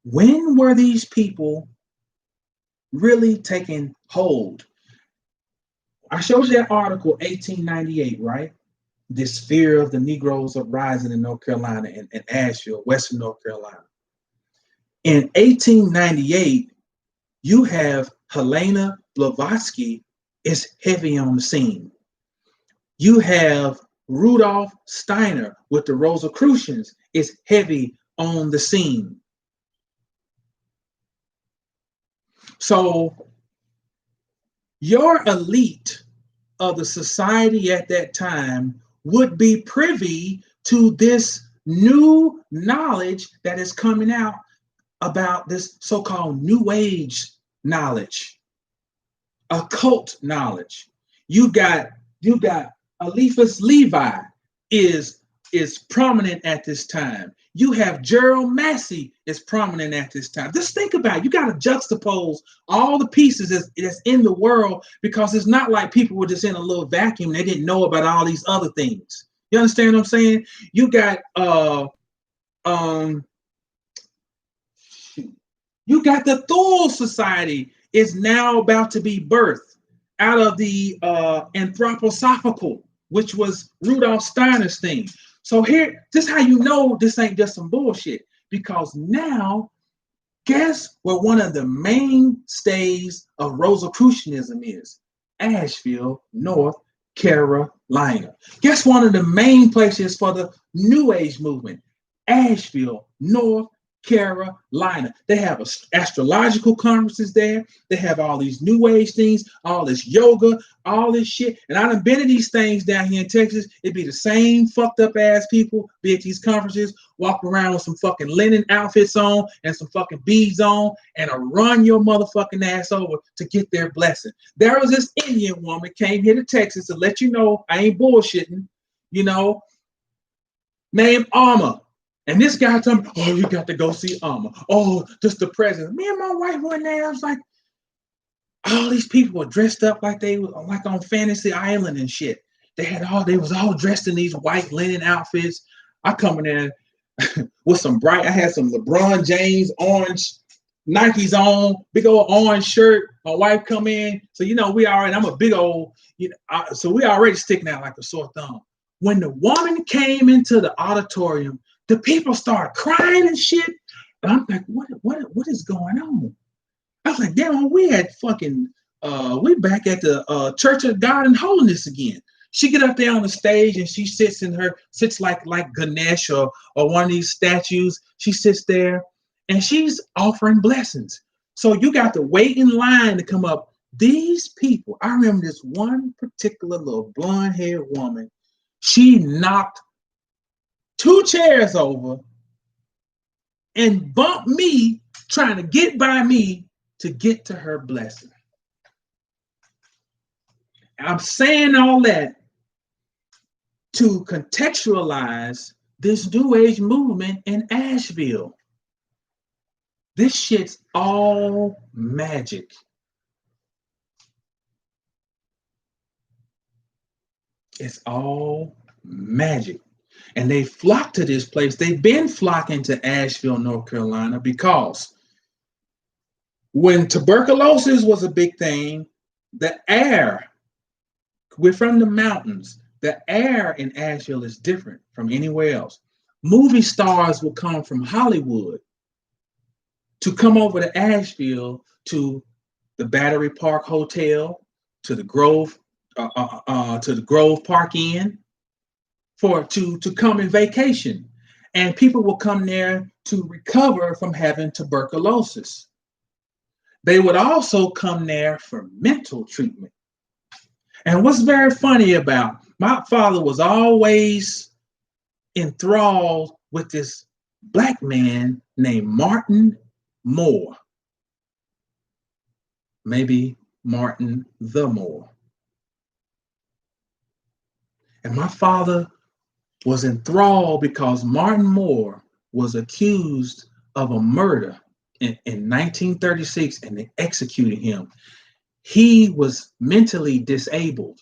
When were these people really taking hold? I showed you that article, 1898, right? This fear of the Negroes uprising in North Carolina and Asheville, Western North Carolina. In 1898, you have Helena Blavatsky is heavy on the scene. You have Rudolph Steiner with the Rosicrucians is heavy on the scene. So your elite of the society at that time would be privy to this new knowledge that is coming out about this so-called New Age knowledge, occult knowledge. You got Eliphas Levi is prominent at this time. You have Gerald Massey is prominent at this time. Just think about it. You got to juxtapose all the pieces that's in the world, because it's not like people were just in a little vacuum and they didn't know about all these other things. You understand what I'm saying? You got you got the Thule Society is now about to be birthed out of the anthroposophical, which was Rudolf Steiner's thing. So here, this is how you know this ain't just some bullshit. Because now, guess what one of the mainstays of Rosicrucianism is? Asheville, North Carolina. Guess one of the main places for the New Age movement? Asheville, North Carolina. They have astrological conferences there. They have all these New Age things, all this yoga, all this shit. And I done been to these things down here in Texas. It'd be the same fucked up ass people be at these conferences, walking around with some fucking linen outfits on and some fucking beads on, and run your motherfucking ass over to get their blessing. There was this Indian woman came here to Texas to let you know I ain't bullshitting, named Alma. And this guy told me, oh, you got to go see Alma. Oh, just the president. Me and my wife went there. I was like, all these people were dressed up like they were like on Fantasy Island and shit. They was all dressed in these white linen outfits. I come in there with some I had some LeBron James orange Nikes on, big old orange shirt. My wife come in. So, I'm a big old, so we already sticking out like a sore thumb. When the woman came into the auditorium, the people started crying and shit. And I'm like, what is going on? I was like, damn, we had fucking, we back at the Church of God and Holiness again. She get up there on the stage and she sits like Ganesh or one of these statues. She sits there and she's offering blessings. So you got to wait in line to come up. These people, I remember this one particular little blonde-haired woman. She knocked 2 chairs over and bumped me, trying to get by me to get to her blessing. I'm saying all that to contextualize this New Age movement in Asheville. This shit's all magic. It's all magic. And they flock to this place. They've been flocking to Asheville, North Carolina, because when tuberculosis was a big thing, the air, we're from the mountains, the air in Asheville is different from anywhere else. Movie stars will come from Hollywood to come over to Asheville, to the Battery Park Hotel, to the Grove Park Inn, to come and vacation. And people will come there to recover from having tuberculosis. They would also come there for mental treatment. And what's very funny about, my father was always enthralled with this black man named Martin Moore. Maybe Martin the Moore. And my father was enthralled because Martin Moore was accused of a murder in 1936, and they executed him. He was mentally disabled.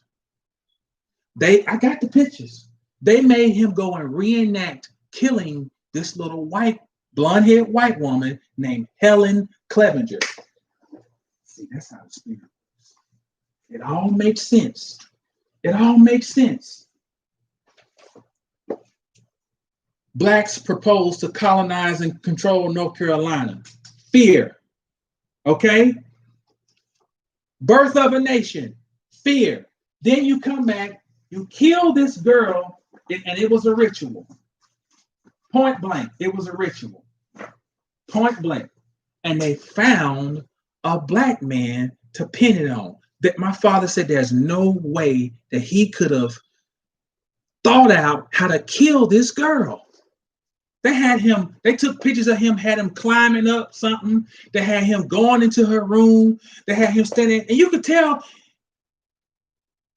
I got the pictures. They made him go and reenact killing this little blonde-haired white woman named Helen Clevenger. See, that's how it's been. It all makes sense. It all makes sense. Blacks proposed to colonize and control North Carolina. Fear. Okay? Birth of a nation. Fear. Then you come back, you kill this girl, and it was a ritual. Point blank, it was a ritual. Point blank. And they found a black man to pin it on. That my father said there's no way that he could have thought out how to kill this girl. They took pictures of him, had him climbing up something. They had him going into her room. They had him standing, and you could tell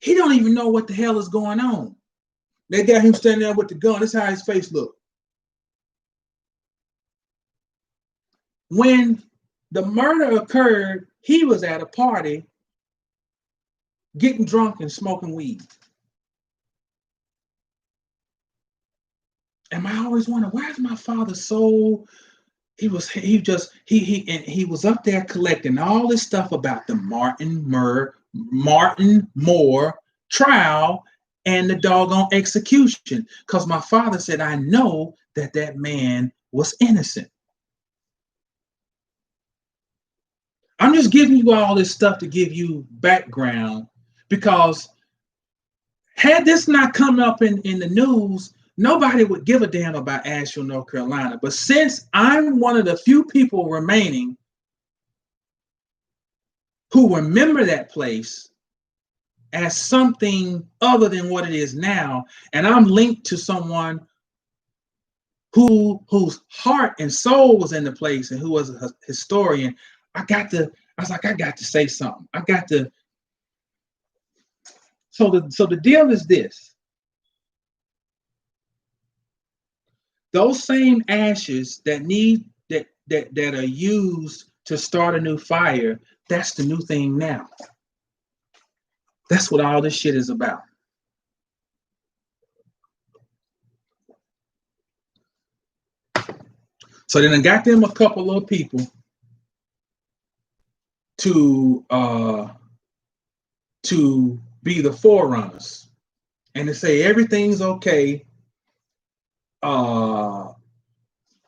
he don't even know what the hell is going on. They got him standing there with the gun. This is how his face looked. When the murder occurred, he was at a party getting drunk and smoking weed. And I always wonder, why is my father so, he was up there collecting all this stuff about the Martin Moore trial and the doggone execution. Because my father said, I know that man was innocent. I'm just giving you all this stuff to give you background, because had this not come up in the news, nobody would give a damn about Asheville, North Carolina. But since I'm one of the few people remaining who remember that place as something other than what it is now, and I'm linked to someone whose heart and soul was in the place and who was a historian, I was like, I got to say something. I got to. So the deal is this. Those same ashes that are used to start a new fire, that's the new thing now. That's what all this shit is about. So then I got them a couple of people to be the forerunners and to say everything's okay.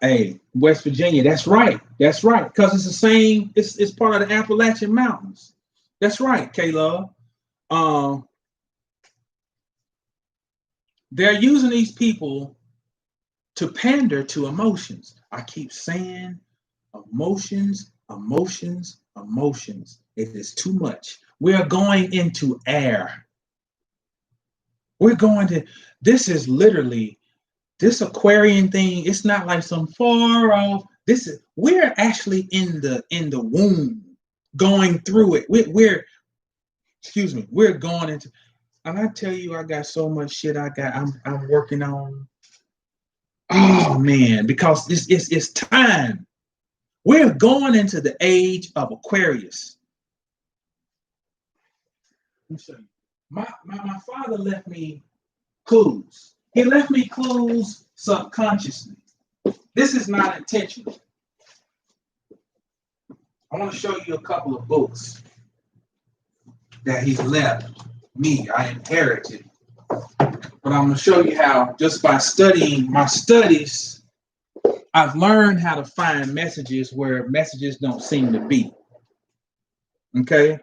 Hey, West Virginia, that's right, because it's the same. It's part of the Appalachian Mountains. That's right, K-Love. They're using these people to pander to emotions. I keep saying emotions. It is too much. We are going into air. This is literally, this Aquarian thing, it's not like some far off. We're actually in the womb, going through it. We're going into, and I tell you, I got so much shit I'm working on. Oh man, because it's time. We're going into the age of Aquarius. Let me show you. My father left me clues. He left me clues subconsciously. This is not intentional. I want to show you a couple of books that he left me. I inherited. But I'm going to show you how, just by studying my studies, I've learned how to find messages where messages don't seem to be. Okay?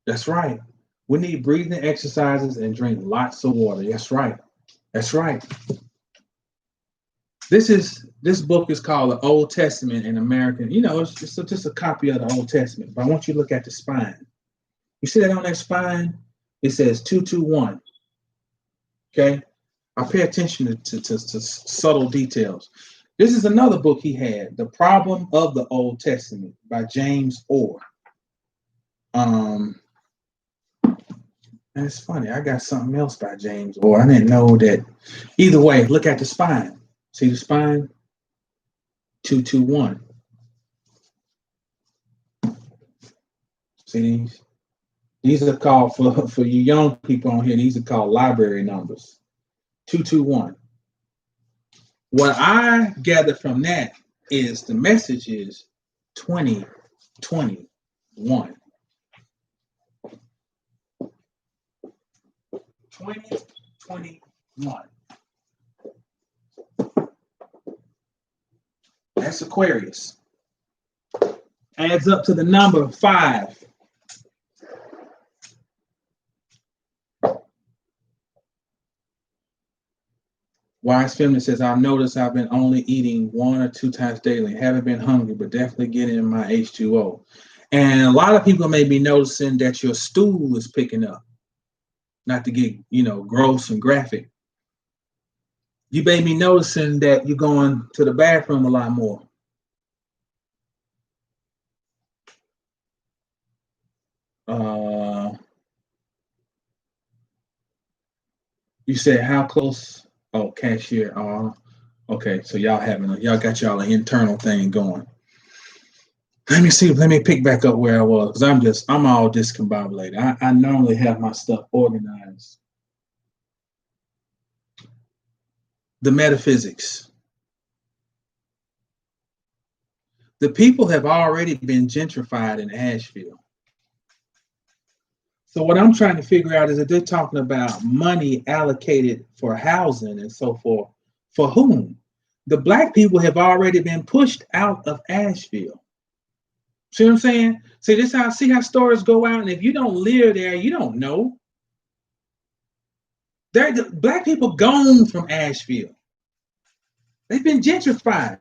That's right. We need breathing exercises and drink lots of water. That's right. This book is called The Old Testament in American. It's just a copy of the Old Testament. But I want you to look at the spine. You see that on that spine? It says 221. Okay? I pay attention to subtle details. This is another book he had, The Problem of the Old Testament by James Orr. And it's funny, I got something else by James Orr. I didn't know that. Either way, look at the spine. See the spine? 221. See these? These are called, for you young people on here, these are called library numbers. 221. What I gather from that is the message is 2021. 2021. That's Aquarius. Adds up to the number 5. Wise Feminist says, I've noticed I've been only eating 1 or 2 times daily. Haven't been hungry, but definitely getting in my H2O. And a lot of people may be noticing that your stool is picking up. not to get, gross and graphic. You may be noticing that you're going to the bathroom a lot more. You said how close? Oh, cashier. Okay. So y'all got y'all an internal thing going. Let me see. Let me pick back up where I was, because I'm all discombobulated. I normally have my stuff organized. The metaphysics. The people have already been gentrified in Asheville. So what I'm trying to figure out is that they're talking about money allocated for housing and so forth. For whom? The black people have already been pushed out of Asheville. See what I'm saying? See how stories go out, and if you don't live there, you don't know. The black people gone from Asheville. They've been gentrified.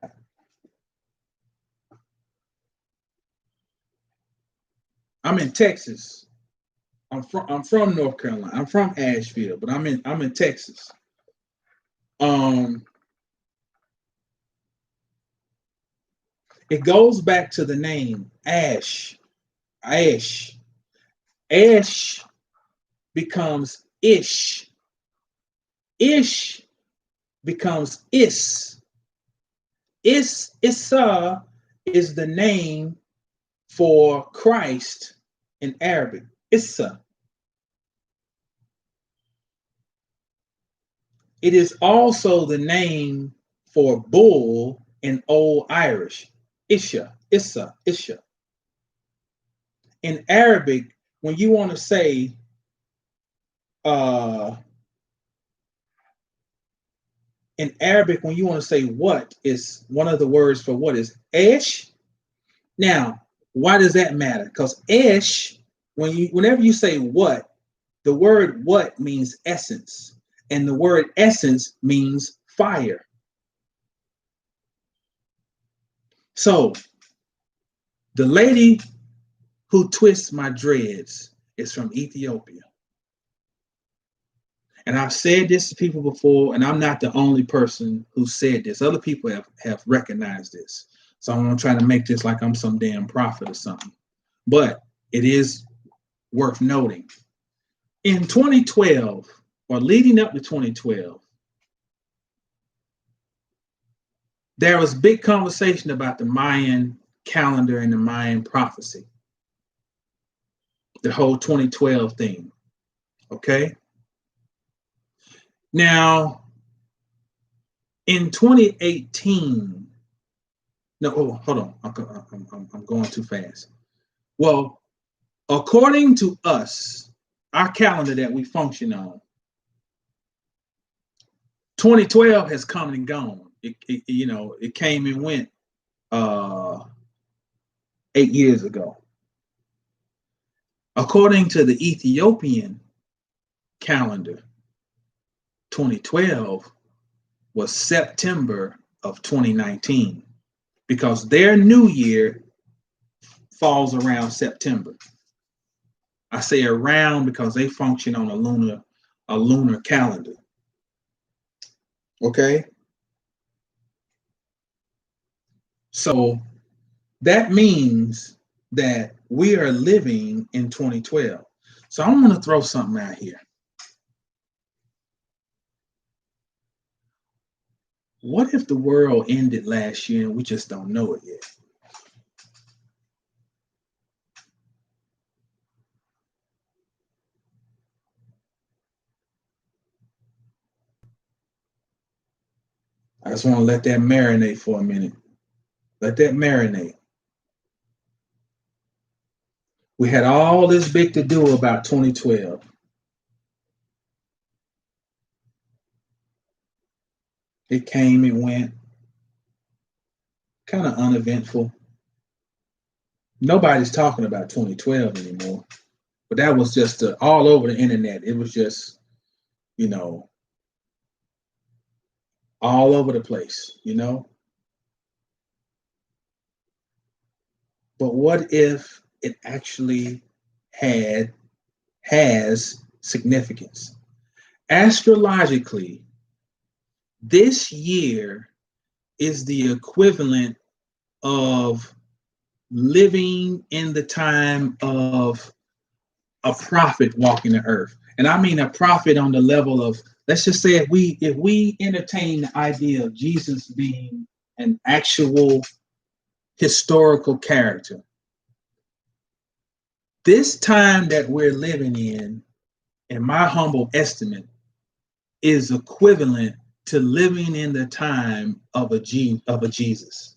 I'm in Texas. I'm from North Carolina. I'm from Asheville, but I'm in Texas. It goes back to the name Ash. Ash becomes Ish. Ish becomes Is. Issa is the name for Christ in Arabic. Issa. It is also the name for bull in Old Irish. Isha, Issa, Isha. In Arabic, when you want to say what, is one of the words for what is esh. Now, why does that matter? Because esh, whenever you say what, the word what means essence, and the word essence means fire. So the lady who twists my dreads is from Ethiopia. And I've said this to people before, and I'm not the only person who said this. Other people have recognized this. So I'm going to try to make this like I'm some damn prophet or something. But it is worth noting. In 2012, or leading up to 2012, there was big conversation about the Mayan calendar and the Mayan prophecy. The whole 2012 thing. Okay? Now, in 2018, hold on. I'm going too fast. Well, according to us, our calendar that we function on, 2012 has come and gone. It came and went 8 years ago. According to the Ethiopian calendar, 2012 was September of 2019, because their new year falls around September. I say around because they function on a lunar calendar. Okay? So that means that we are living in 2012. So I'm going to throw something out here. What if the world ended last year and we just don't know it yet? I just want to let that marinate for a minute. Let that marinate. We had all this big to do about 2012. It came and went. Kind of uneventful. Nobody's talking about 2012 anymore. But that was just all over the internet. It was just, all over the place, But what if it actually has significance. Astrologically, this year is the equivalent of living in the time of a prophet walking the earth. And I mean a prophet on the level of, let's just say, if we entertain the idea of Jesus being an actual historical character, this time that we're living in my humble estimate, is equivalent to living in the time of a Jesus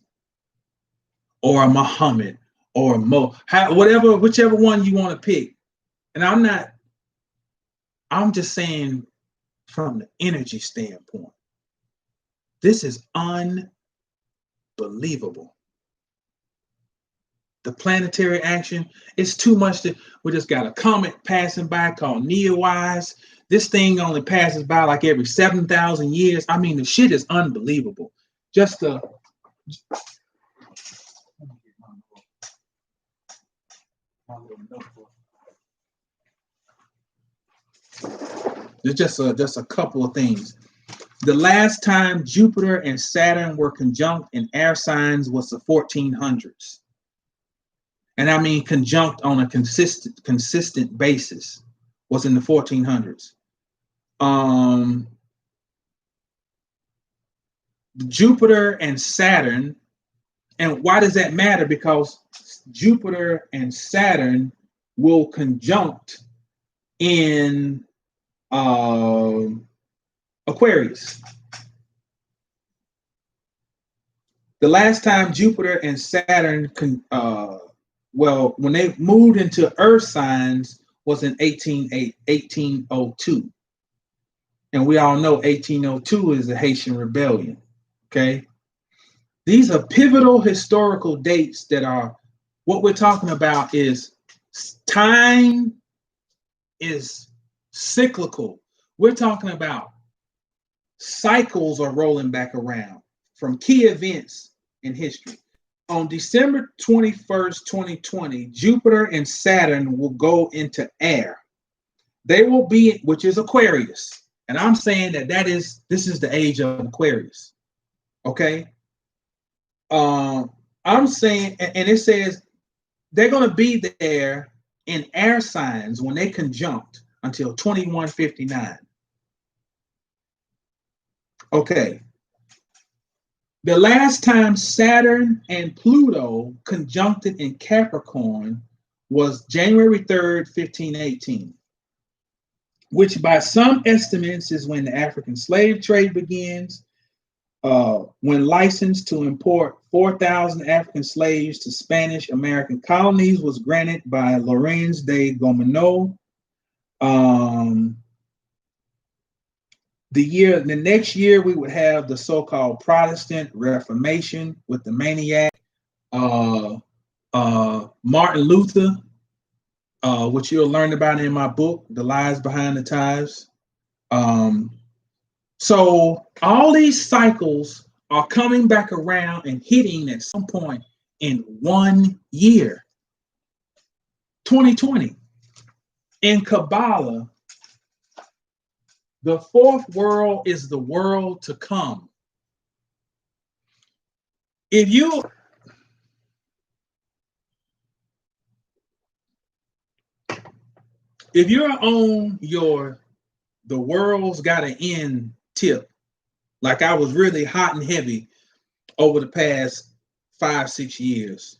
or a Muhammad or whichever one you want to pick. And I'm just saying from the energy standpoint, this is unbelievable. The planetary action is too much. We just got a comet passing by called Neowise. This thing only passes by like every 7,000 years. I mean, the shit is unbelievable. Just there's just a couple of things. The last time Jupiter and Saturn were conjunct in air signs was the 1400s. And I mean conjunct on a consistent basis was in the 1400s. Jupiter and Saturn, and why does that matter? Because Jupiter and Saturn will conjunct in Aquarius. The last time Jupiter and Saturn when they moved into Earth signs was in 1802. And we all know 1802 is the Haitian Rebellion, okay? These are pivotal historical dates that are, what we're talking about is time is cyclical. We're talking about cycles are rolling back around from key events in history. On December 21st, 2020, Jupiter and Saturn will go into air. They will be, which is Aquarius. And I'm saying this is the age of Aquarius. Okay. I'm saying, and it says they're going to be there in air signs when they conjunct until 2159. Okay. The last time Saturn and Pluto conjuncted in Capricorn was January 3rd, 1518, which by some estimates is when the African slave trade begins, when license to import 4,000 African slaves to Spanish American colonies was granted by Lorenz de Gomeneau. The next year, we would have the so-called Protestant Reformation with the maniac Martin Luther, which you'll learn about in my book, The Lies Behind the Tithes. So all these cycles are coming back around and hitting at some point in 1 year, 2020. In Kabbalah, the fourth world is the world to come. If you're on the world's gotta end tip, like I was really hot and heavy over the past 5-6 years,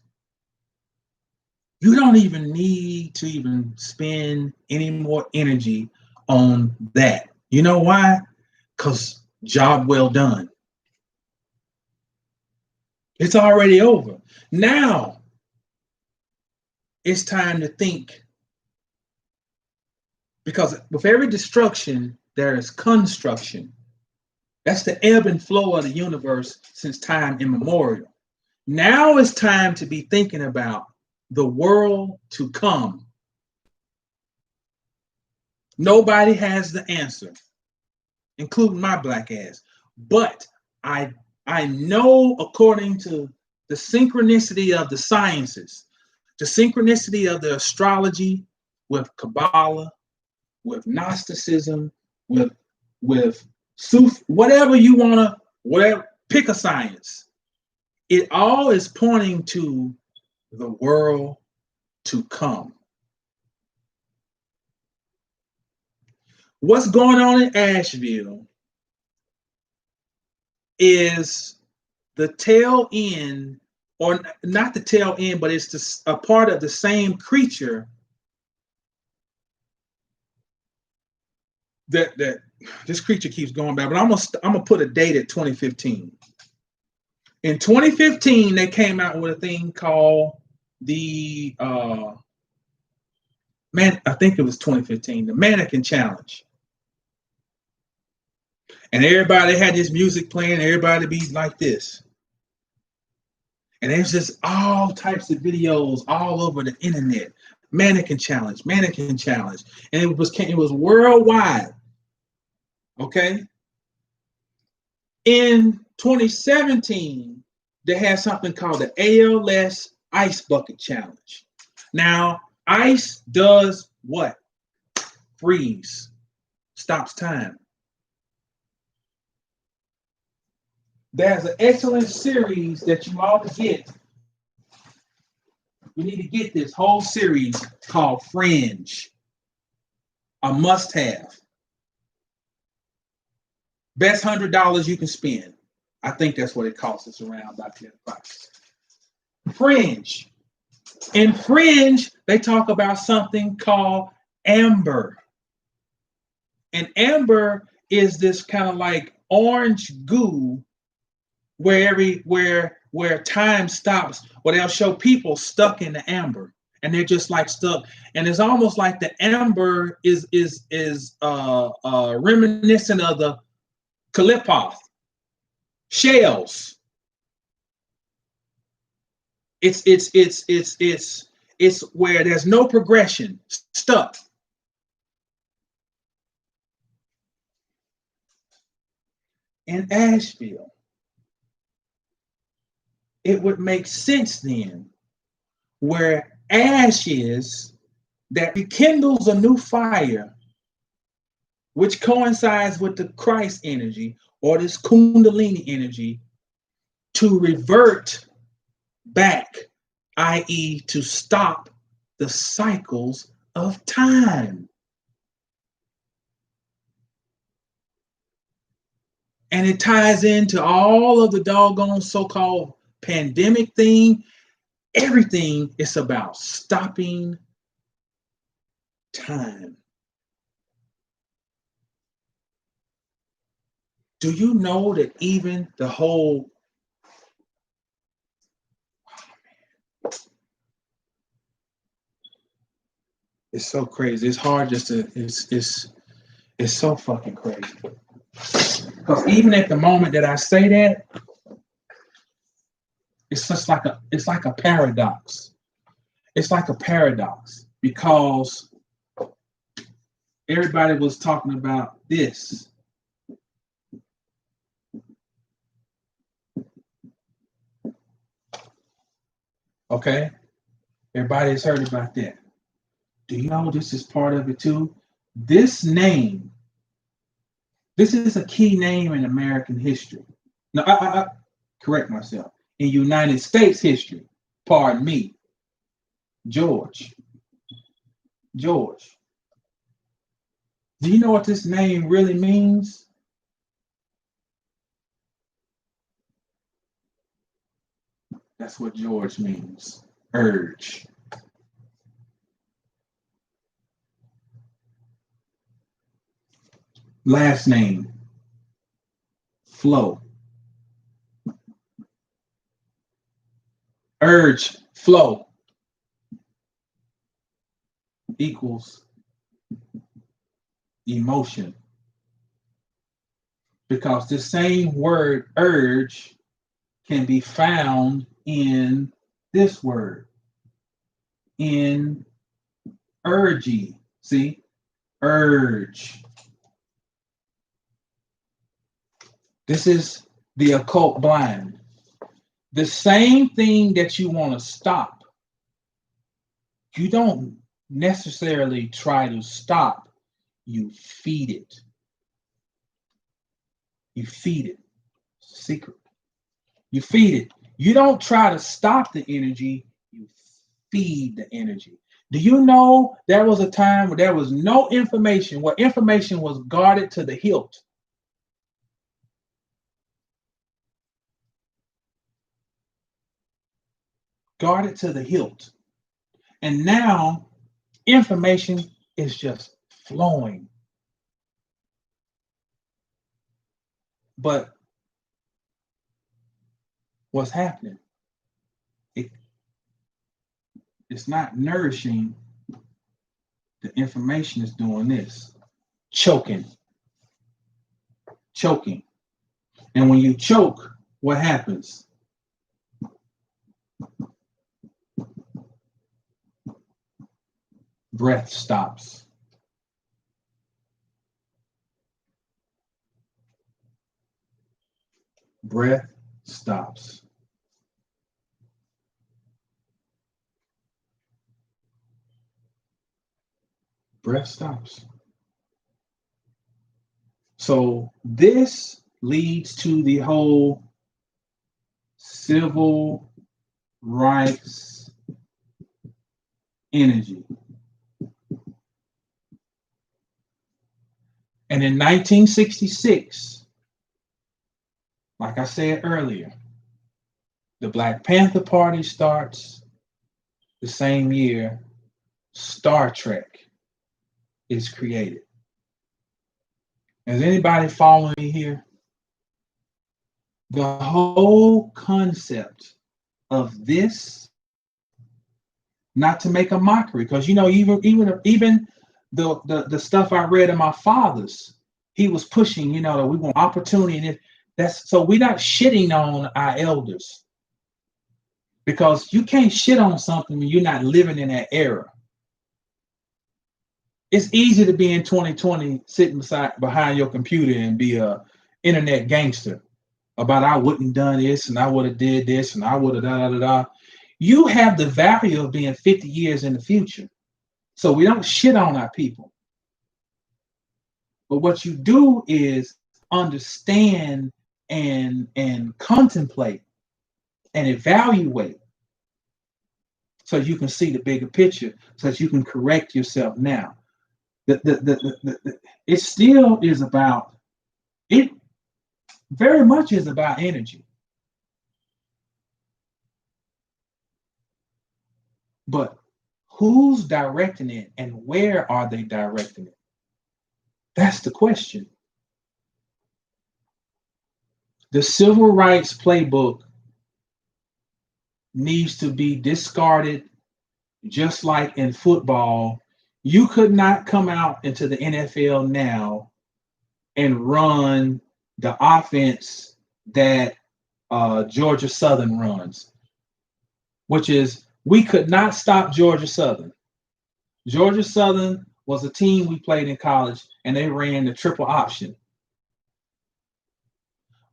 you don't even need to even spend any more energy on that. You know why? Because job well done. It's already over. Now it's time to think. Because with every destruction, there is construction. That's the ebb and flow of the universe since time immemorial. Now it's time to be thinking about the world to come. Nobody has the answer, including my black ass. But I know, according to the synchronicity of the sciences, the synchronicity of the astrology with Kabbalah, with Gnosticism, with Suf, whatever you wanna, whatever, pick a science. It all is pointing to the world to come. What's going on in Asheville is the tail end, or not the tail end, but it's a part of the same creature that this creature keeps going back. But I'm gonna put a date at 2015. In 2015, they came out with a thing called the I think it was 2015, the Mannequin Challenge. And everybody had this music playing, everybody be like this. And there's just all types of videos all over the internet. Mannequin Challenge, Mannequin Challenge. And it was worldwide. Okay. In 2017, they had something called the ALS Ice Bucket Challenge. Now, ice does what? Freeze, stops time. There's an excellent series that you all can get. You need to get this whole series called Fringe. A must-have. Best $100 you can spend. I think that's what it costs. It's around about $10. Fringe. In Fringe, they talk about something called amber. And amber is this kind of like orange goo where time stops, where they'll show people stuck in the amber, and they're just like stuck. And it's almost like the amber is reminiscent of the Kalipoth shells. It's where there's no progression, stuck. In Asheville, it would make sense then, where ash is, that rekindles a new fire, which coincides with the Christ energy or this Kundalini energy, to revert back, i.e., to stop the cycles of time. And it ties into all of the doggone so-called pandemic thing. Everything is about stopping time. Do you know that even the whole it's so crazy. It's hard just to it's so fucking crazy. Because even at the moment that I say that, it's just like a paradox. It's like a paradox because everybody was talking about this. Okay? Everybody's heard about that. Do you know this is part of it too? This name, this is a key name in American history. No, I correct myself. In United States history, pardon me, George. Do you know what this name really means? That's what George means. Urge. Last name, flow. Urge, flow equals emotion. Because the same word urge can be found in this word, in urgy. See, urge. This is the occult blind. The same thing that you want to stop, you don't necessarily try to stop. You feed it. You feed it. Secret. You feed it. You don't try to stop the energy. You feed the energy. Do you know there was a time where there was no information, where information was guarded to the hilt? Guarded to the hilt. And now information is just flowing. But what's happening? It's not nourishing. The information is doing this. Choking. Choking. And when you choke, what happens? Breath stops. Breath stops. Breath stops. So this leads to the whole civil rights energy. And in 1966, like I said earlier, the Black Panther Party starts. The same year, Star Trek is created. Is anybody following me here? The whole concept of this, not to make a mockery, because you know, even the stuff I read in my father's, he was pushing, you know, that we want opportunity, and that's so we're not shitting on our elders, because you can't shit on something when you're not living in that era. It's easy to be in 2020 sitting behind your computer and be a internet gangster about I wouldn't done this and I would have did this and I would have da. You have the value of being 50 years in the future. So we don't shit on our people. But what you do is understand and contemplate and evaluate so you can see the bigger picture, so that you can correct yourself now. It still is about, it very much is about energy. But who's directing it and where are they directing it? That's the question. The civil rights playbook needs to be discarded, just like in football. You could not come out into the NFL now and run the offense that Georgia Southern runs, which is, we could not stop Georgia Southern. Georgia Southern was a team we played in college, and they ran the triple option.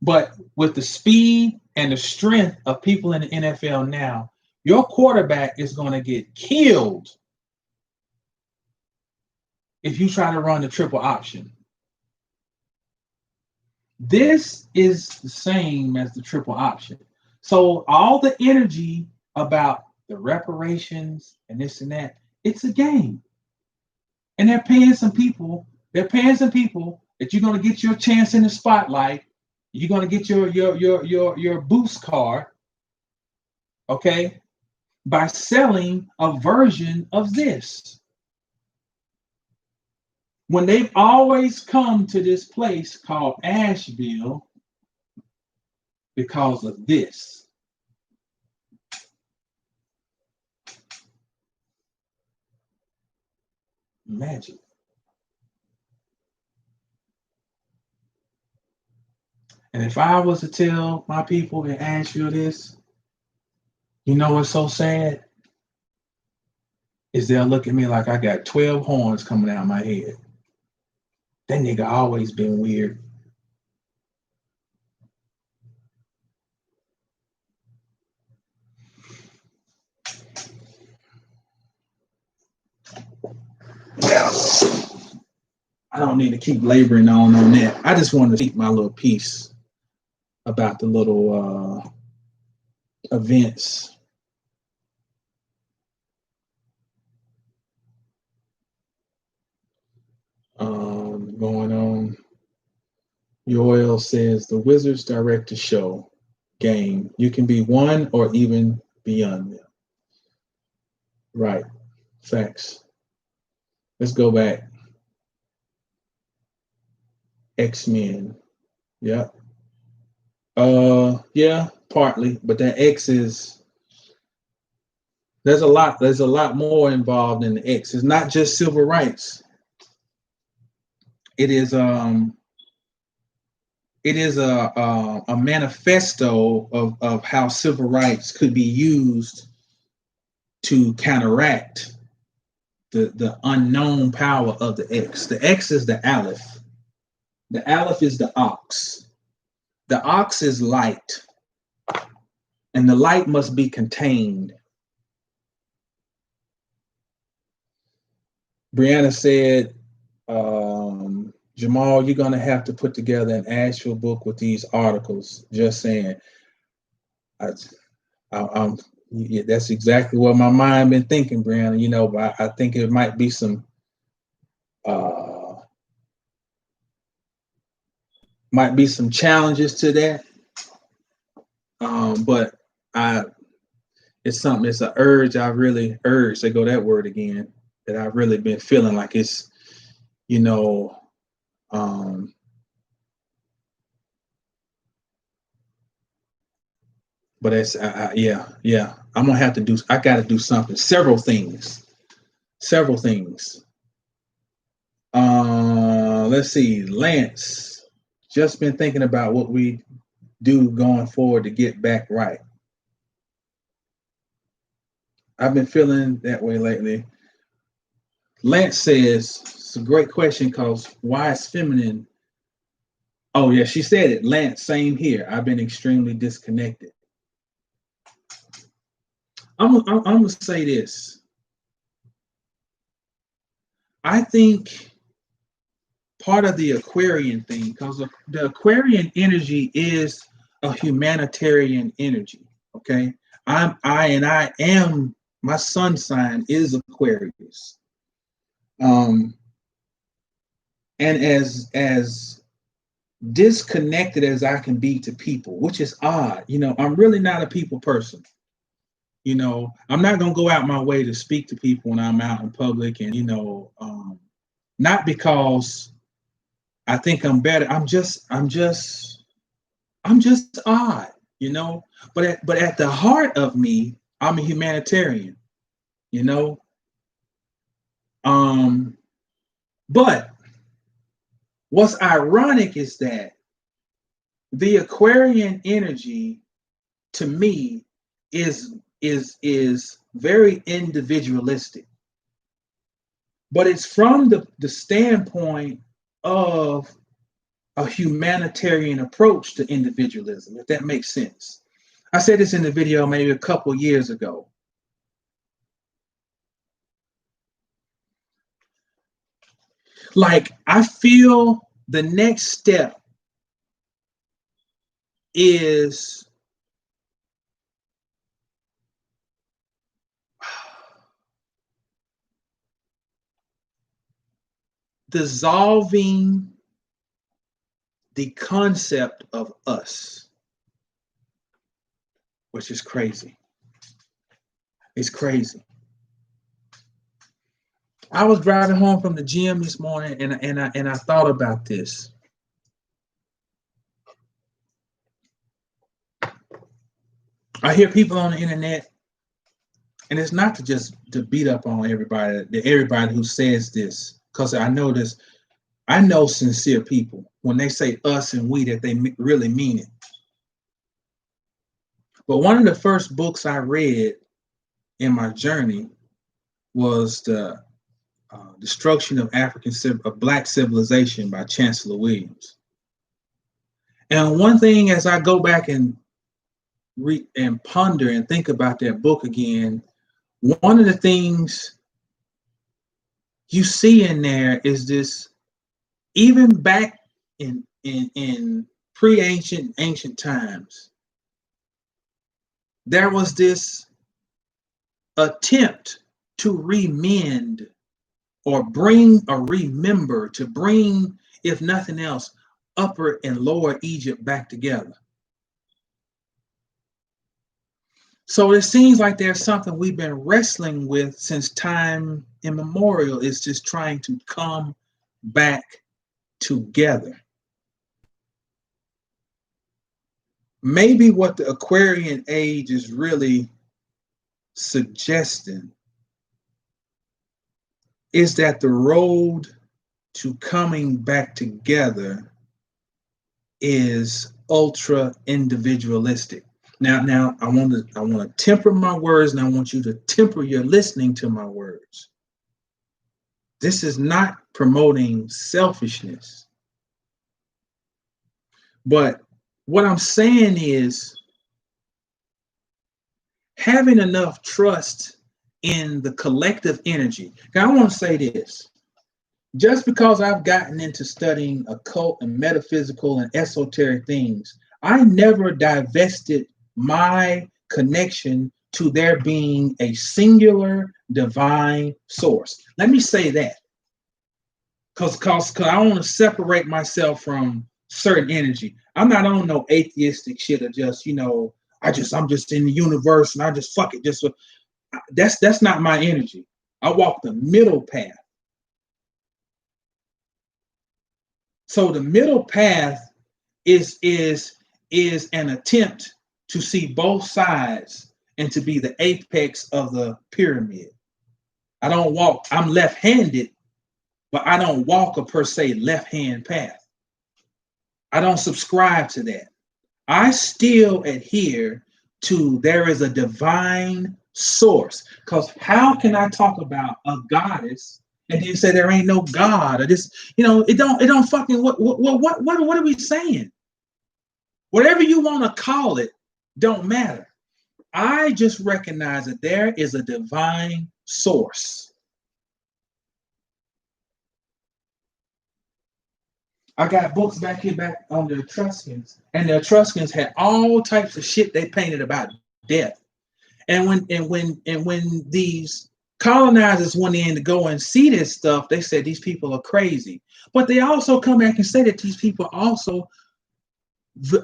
But with the speed and the strength of people in the NFL now, your quarterback is going to get killed if you try to run the triple option. This is the same as the triple option. So all the energy about the reparations and this and that, it's a game. And they're paying some people that you're going to get your chance in the spotlight. You're going to get your boost card, okay, by selling a version of this. When they've always come to this place called Asheville because of this. Imagine. And if I was to tell my people in Asheville this, you know what's so sad? Is they'll look at me like I got 12 horns coming out of my head. That nigga always been weird. I don't need to keep laboring on that. I just want to speak my little piece about the little events. Going on. Yoel says the wizards direct the show game. You can be one or even beyond them. Right. Facts. Let's go back. X-Men. Yeah. Yeah, partly, but that X is there's a lot more involved in the X. It's not just civil rights. It is a manifesto of how civil rights could be used to counteract the unknown power of the X. The X is the Aleph. The Aleph is the ox. The ox is light, and the light must be contained. Brianna said, Jamal, you're going to have to put together an Asheville book with these articles. Just saying. Yeah, that's exactly what my mind been thinking, Brianna. You know, but I think it might be some challenges to that. But it's an urge. I really urge. They go that word again. That I've really been feeling like it's, you know, but it's yeah. I'm gonna have to do. I got to do something. Several things. Let's see. Lance, just been thinking about what we do going forward to get back right. I've been feeling that way lately. Lance says it's a great question because why is feminine? Oh yeah, she said it. Lance, same here. I've been extremely disconnected. I'm gonna say this. I think part of the Aquarian thing, because the Aquarian energy is a humanitarian energy. Okay, I am my sun sign is Aquarius. And as disconnected as I can be to people, which is odd, you know, I'm really not a people person. You know, I'm not gonna go out my way to speak to people when I'm out in public, and you know, not because I think I'm better. I'm just odd, you know. But at the heart of me, I'm a humanitarian, you know. But what's ironic is that the Aquarian energy, to me, is very individualistic, but it's from the standpoint of a humanitarian approach to individualism, if that makes sense. I said this in the video maybe a couple years ago. Like, I feel the next step is dissolving the concept of us, which is crazy. It's crazy. I was driving home from the gym this morning, and I thought about this. I hear people on the internet, and it's not to beat up on everybody who says this, because I know sincere people when they say us and we, that they really mean it. But one of the first books I read in my journey was the Destruction of Black Civilization by Chancellor Williams. And one thing, as I go back and ponder and think about that book again, one of the things you see in there is this Even back in ancient times, there was this attempt to remend or bring or remember, to bring, if nothing else, Upper and Lower Egypt back together. So it seems like there's something we've been wrestling with since time immemorial, is just trying to come back together. Maybe what the Aquarian age is really suggesting is that the road to coming back together is ultra individualistic. Now I want to temper my words, and I want you to temper your listening to my words. This is not promoting selfishness. But what I'm saying is having enough trust in the collective energy. Now, I want to say this. Just because I've gotten into studying occult and metaphysical and esoteric things, I never divested my connection to there being a singular divine source. Let me say that. Because I want to separate myself from certain energy. I'm not on no atheistic shit or just, I'm just in the universe and I just fuck it. That's not my energy. I walk the middle path. So the middle path is an attempt to see both sides and to be the apex of the pyramid. I'm left-handed, but I don't walk a per se left-hand path. I don't subscribe to that. I still adhere to there is a divine source. Because how can I talk about a goddess and then say there ain't no God, or this, it don't fucking, what are we saying? Whatever you want to call it, don't matter. I just recognize that there is a divine source. I got books back here, back on the Etruscans, and the Etruscans had all types of shit they painted about death. And when these colonizers went in to go and see this stuff, they said these people are crazy. But they also come back and say that these people also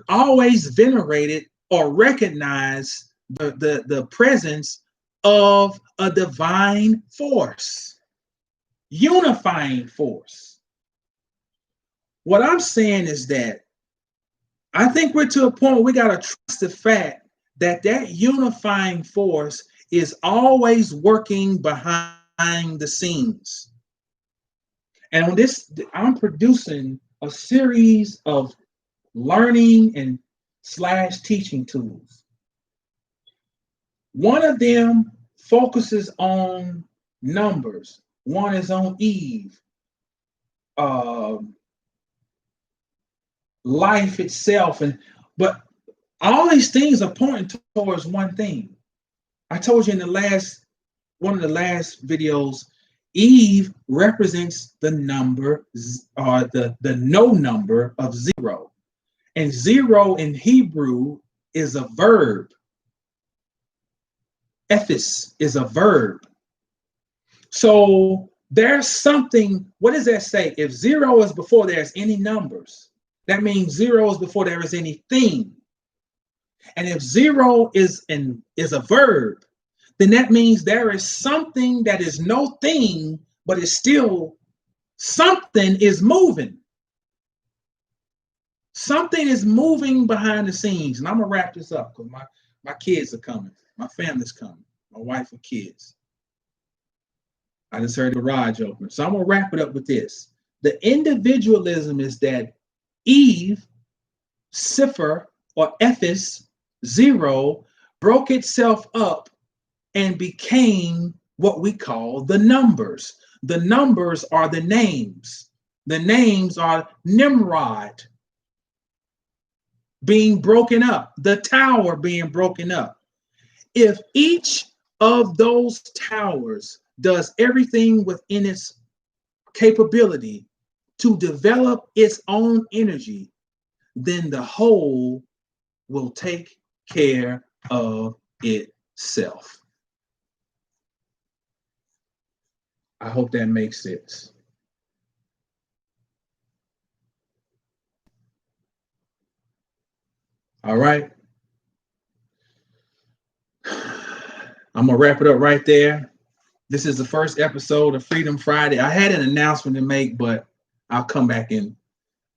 always venerated or recognized the presence of a divine force, unifying force. What I'm saying is that I think we're to a point where we got to trust the fact that unifying force is always working behind the scenes. And on this, I'm producing a series of learning and / teaching tools. One of them focuses on numbers. One is on Eve. Life itself, but all these things are pointing towards one thing. I told you in one of the last videos, Eve represents the number or the no number of 0, and 0 in Hebrew is a verb. Ephis is a verb. So there's something. What does that say? If 0 is before there's any numbers, that means 0 is before there is anything. And if 0 is a verb, then that means there is something that is no thing, but it's still something is moving. Something is moving behind the scenes. And I'm gonna wrap this up because my kids are coming. My family's coming. My wife and kids. I just heard the garage open. So I'm gonna wrap it up with this. The individualism is that Eve, Cipher, or Ephis, 0, broke itself up and became what we call the numbers. The numbers are the names. The names are Nimrod being broken up, the tower being broken up. If each of those towers does everything within its capability to develop its own energy, then the whole will take care of itself. I hope that makes sense. All right. I'm going to wrap it up right there. This is the first episode of Freedom Friday. I had an announcement to make, but I'll come back and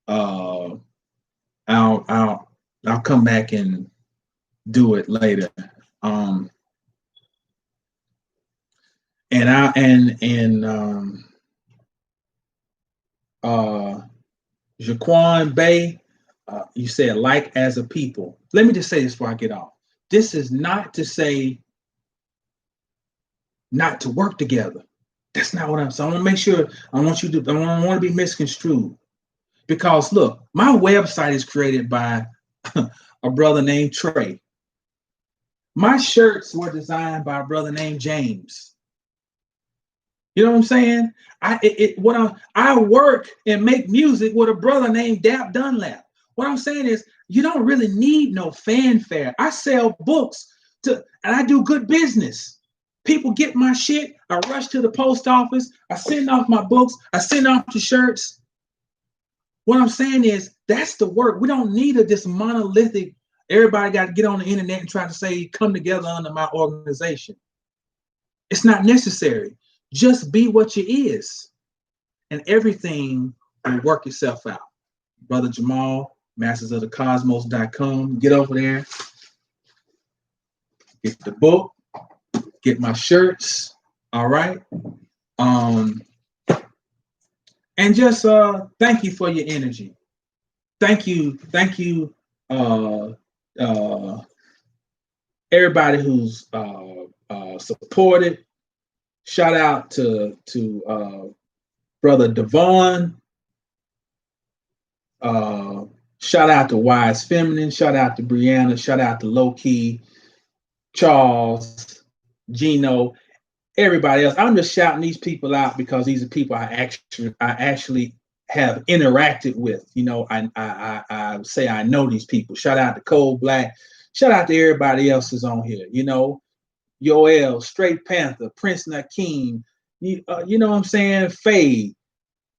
I'll come back and do it later. Jaquan Bay, you said like as a people. Let me just say this before I get off. This is not to say not to work together. That's not what I'm saying. I want to make sure, I want to be misconstrued. Because look, my website is created by a brother named Trey. My shirts were designed by a brother named James. You know what I'm saying? I work and make music with a brother named Dap Dunlap. What I'm saying is, you don't really need no fanfare. I sell books and I do good business. People get my shit. I rush to the post office. I send off my books. I send off the shirts. What I'm saying is, that's the work. We don't need this monolithic. Everybody got to get on the internet and try to say, come together under my organization. It's not necessary. Just be what you is, and everything will work itself out. Brother Jamal, mastersofthecosmos.com. Get over there. Get the book. Get my shirts. All right. And just thank you for your energy. Thank you. Everybody who's supported. Shout out to Brother Devon. Shout out to Wise Feminine. Shout out to Brianna. Shout out to Low Key, Charles, Gino, everybody else. I'm just shouting these people out because these are people I actually have interacted with. You know, I say I know these people. Shout out to Cold Black. Shout out to everybody else who's on here. You know, Yoel, Straight Panther, Prince Nakeem, you know what I'm saying? Fade.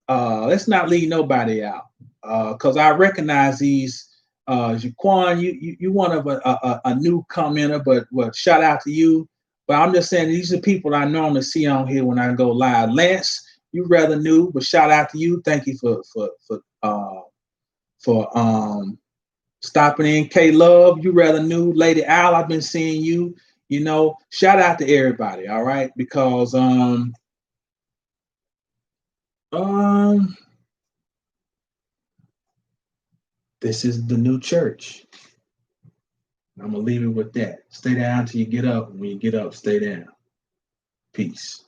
Let's not leave nobody out. Because I recognize these. Jaquan, you one of a new commenter, but shout out to you. But I'm just saying these are people I normally see on here when I go live. Lance, you rather new, but shout out to you. Thank you for stopping in. K Love, you rather new. Lady Al, I've been seeing you. You know, shout out to everybody, all right? Because this is the new church. I'm gonna leave it with that. Stay down till you get up. When you get up, stay down. Peace.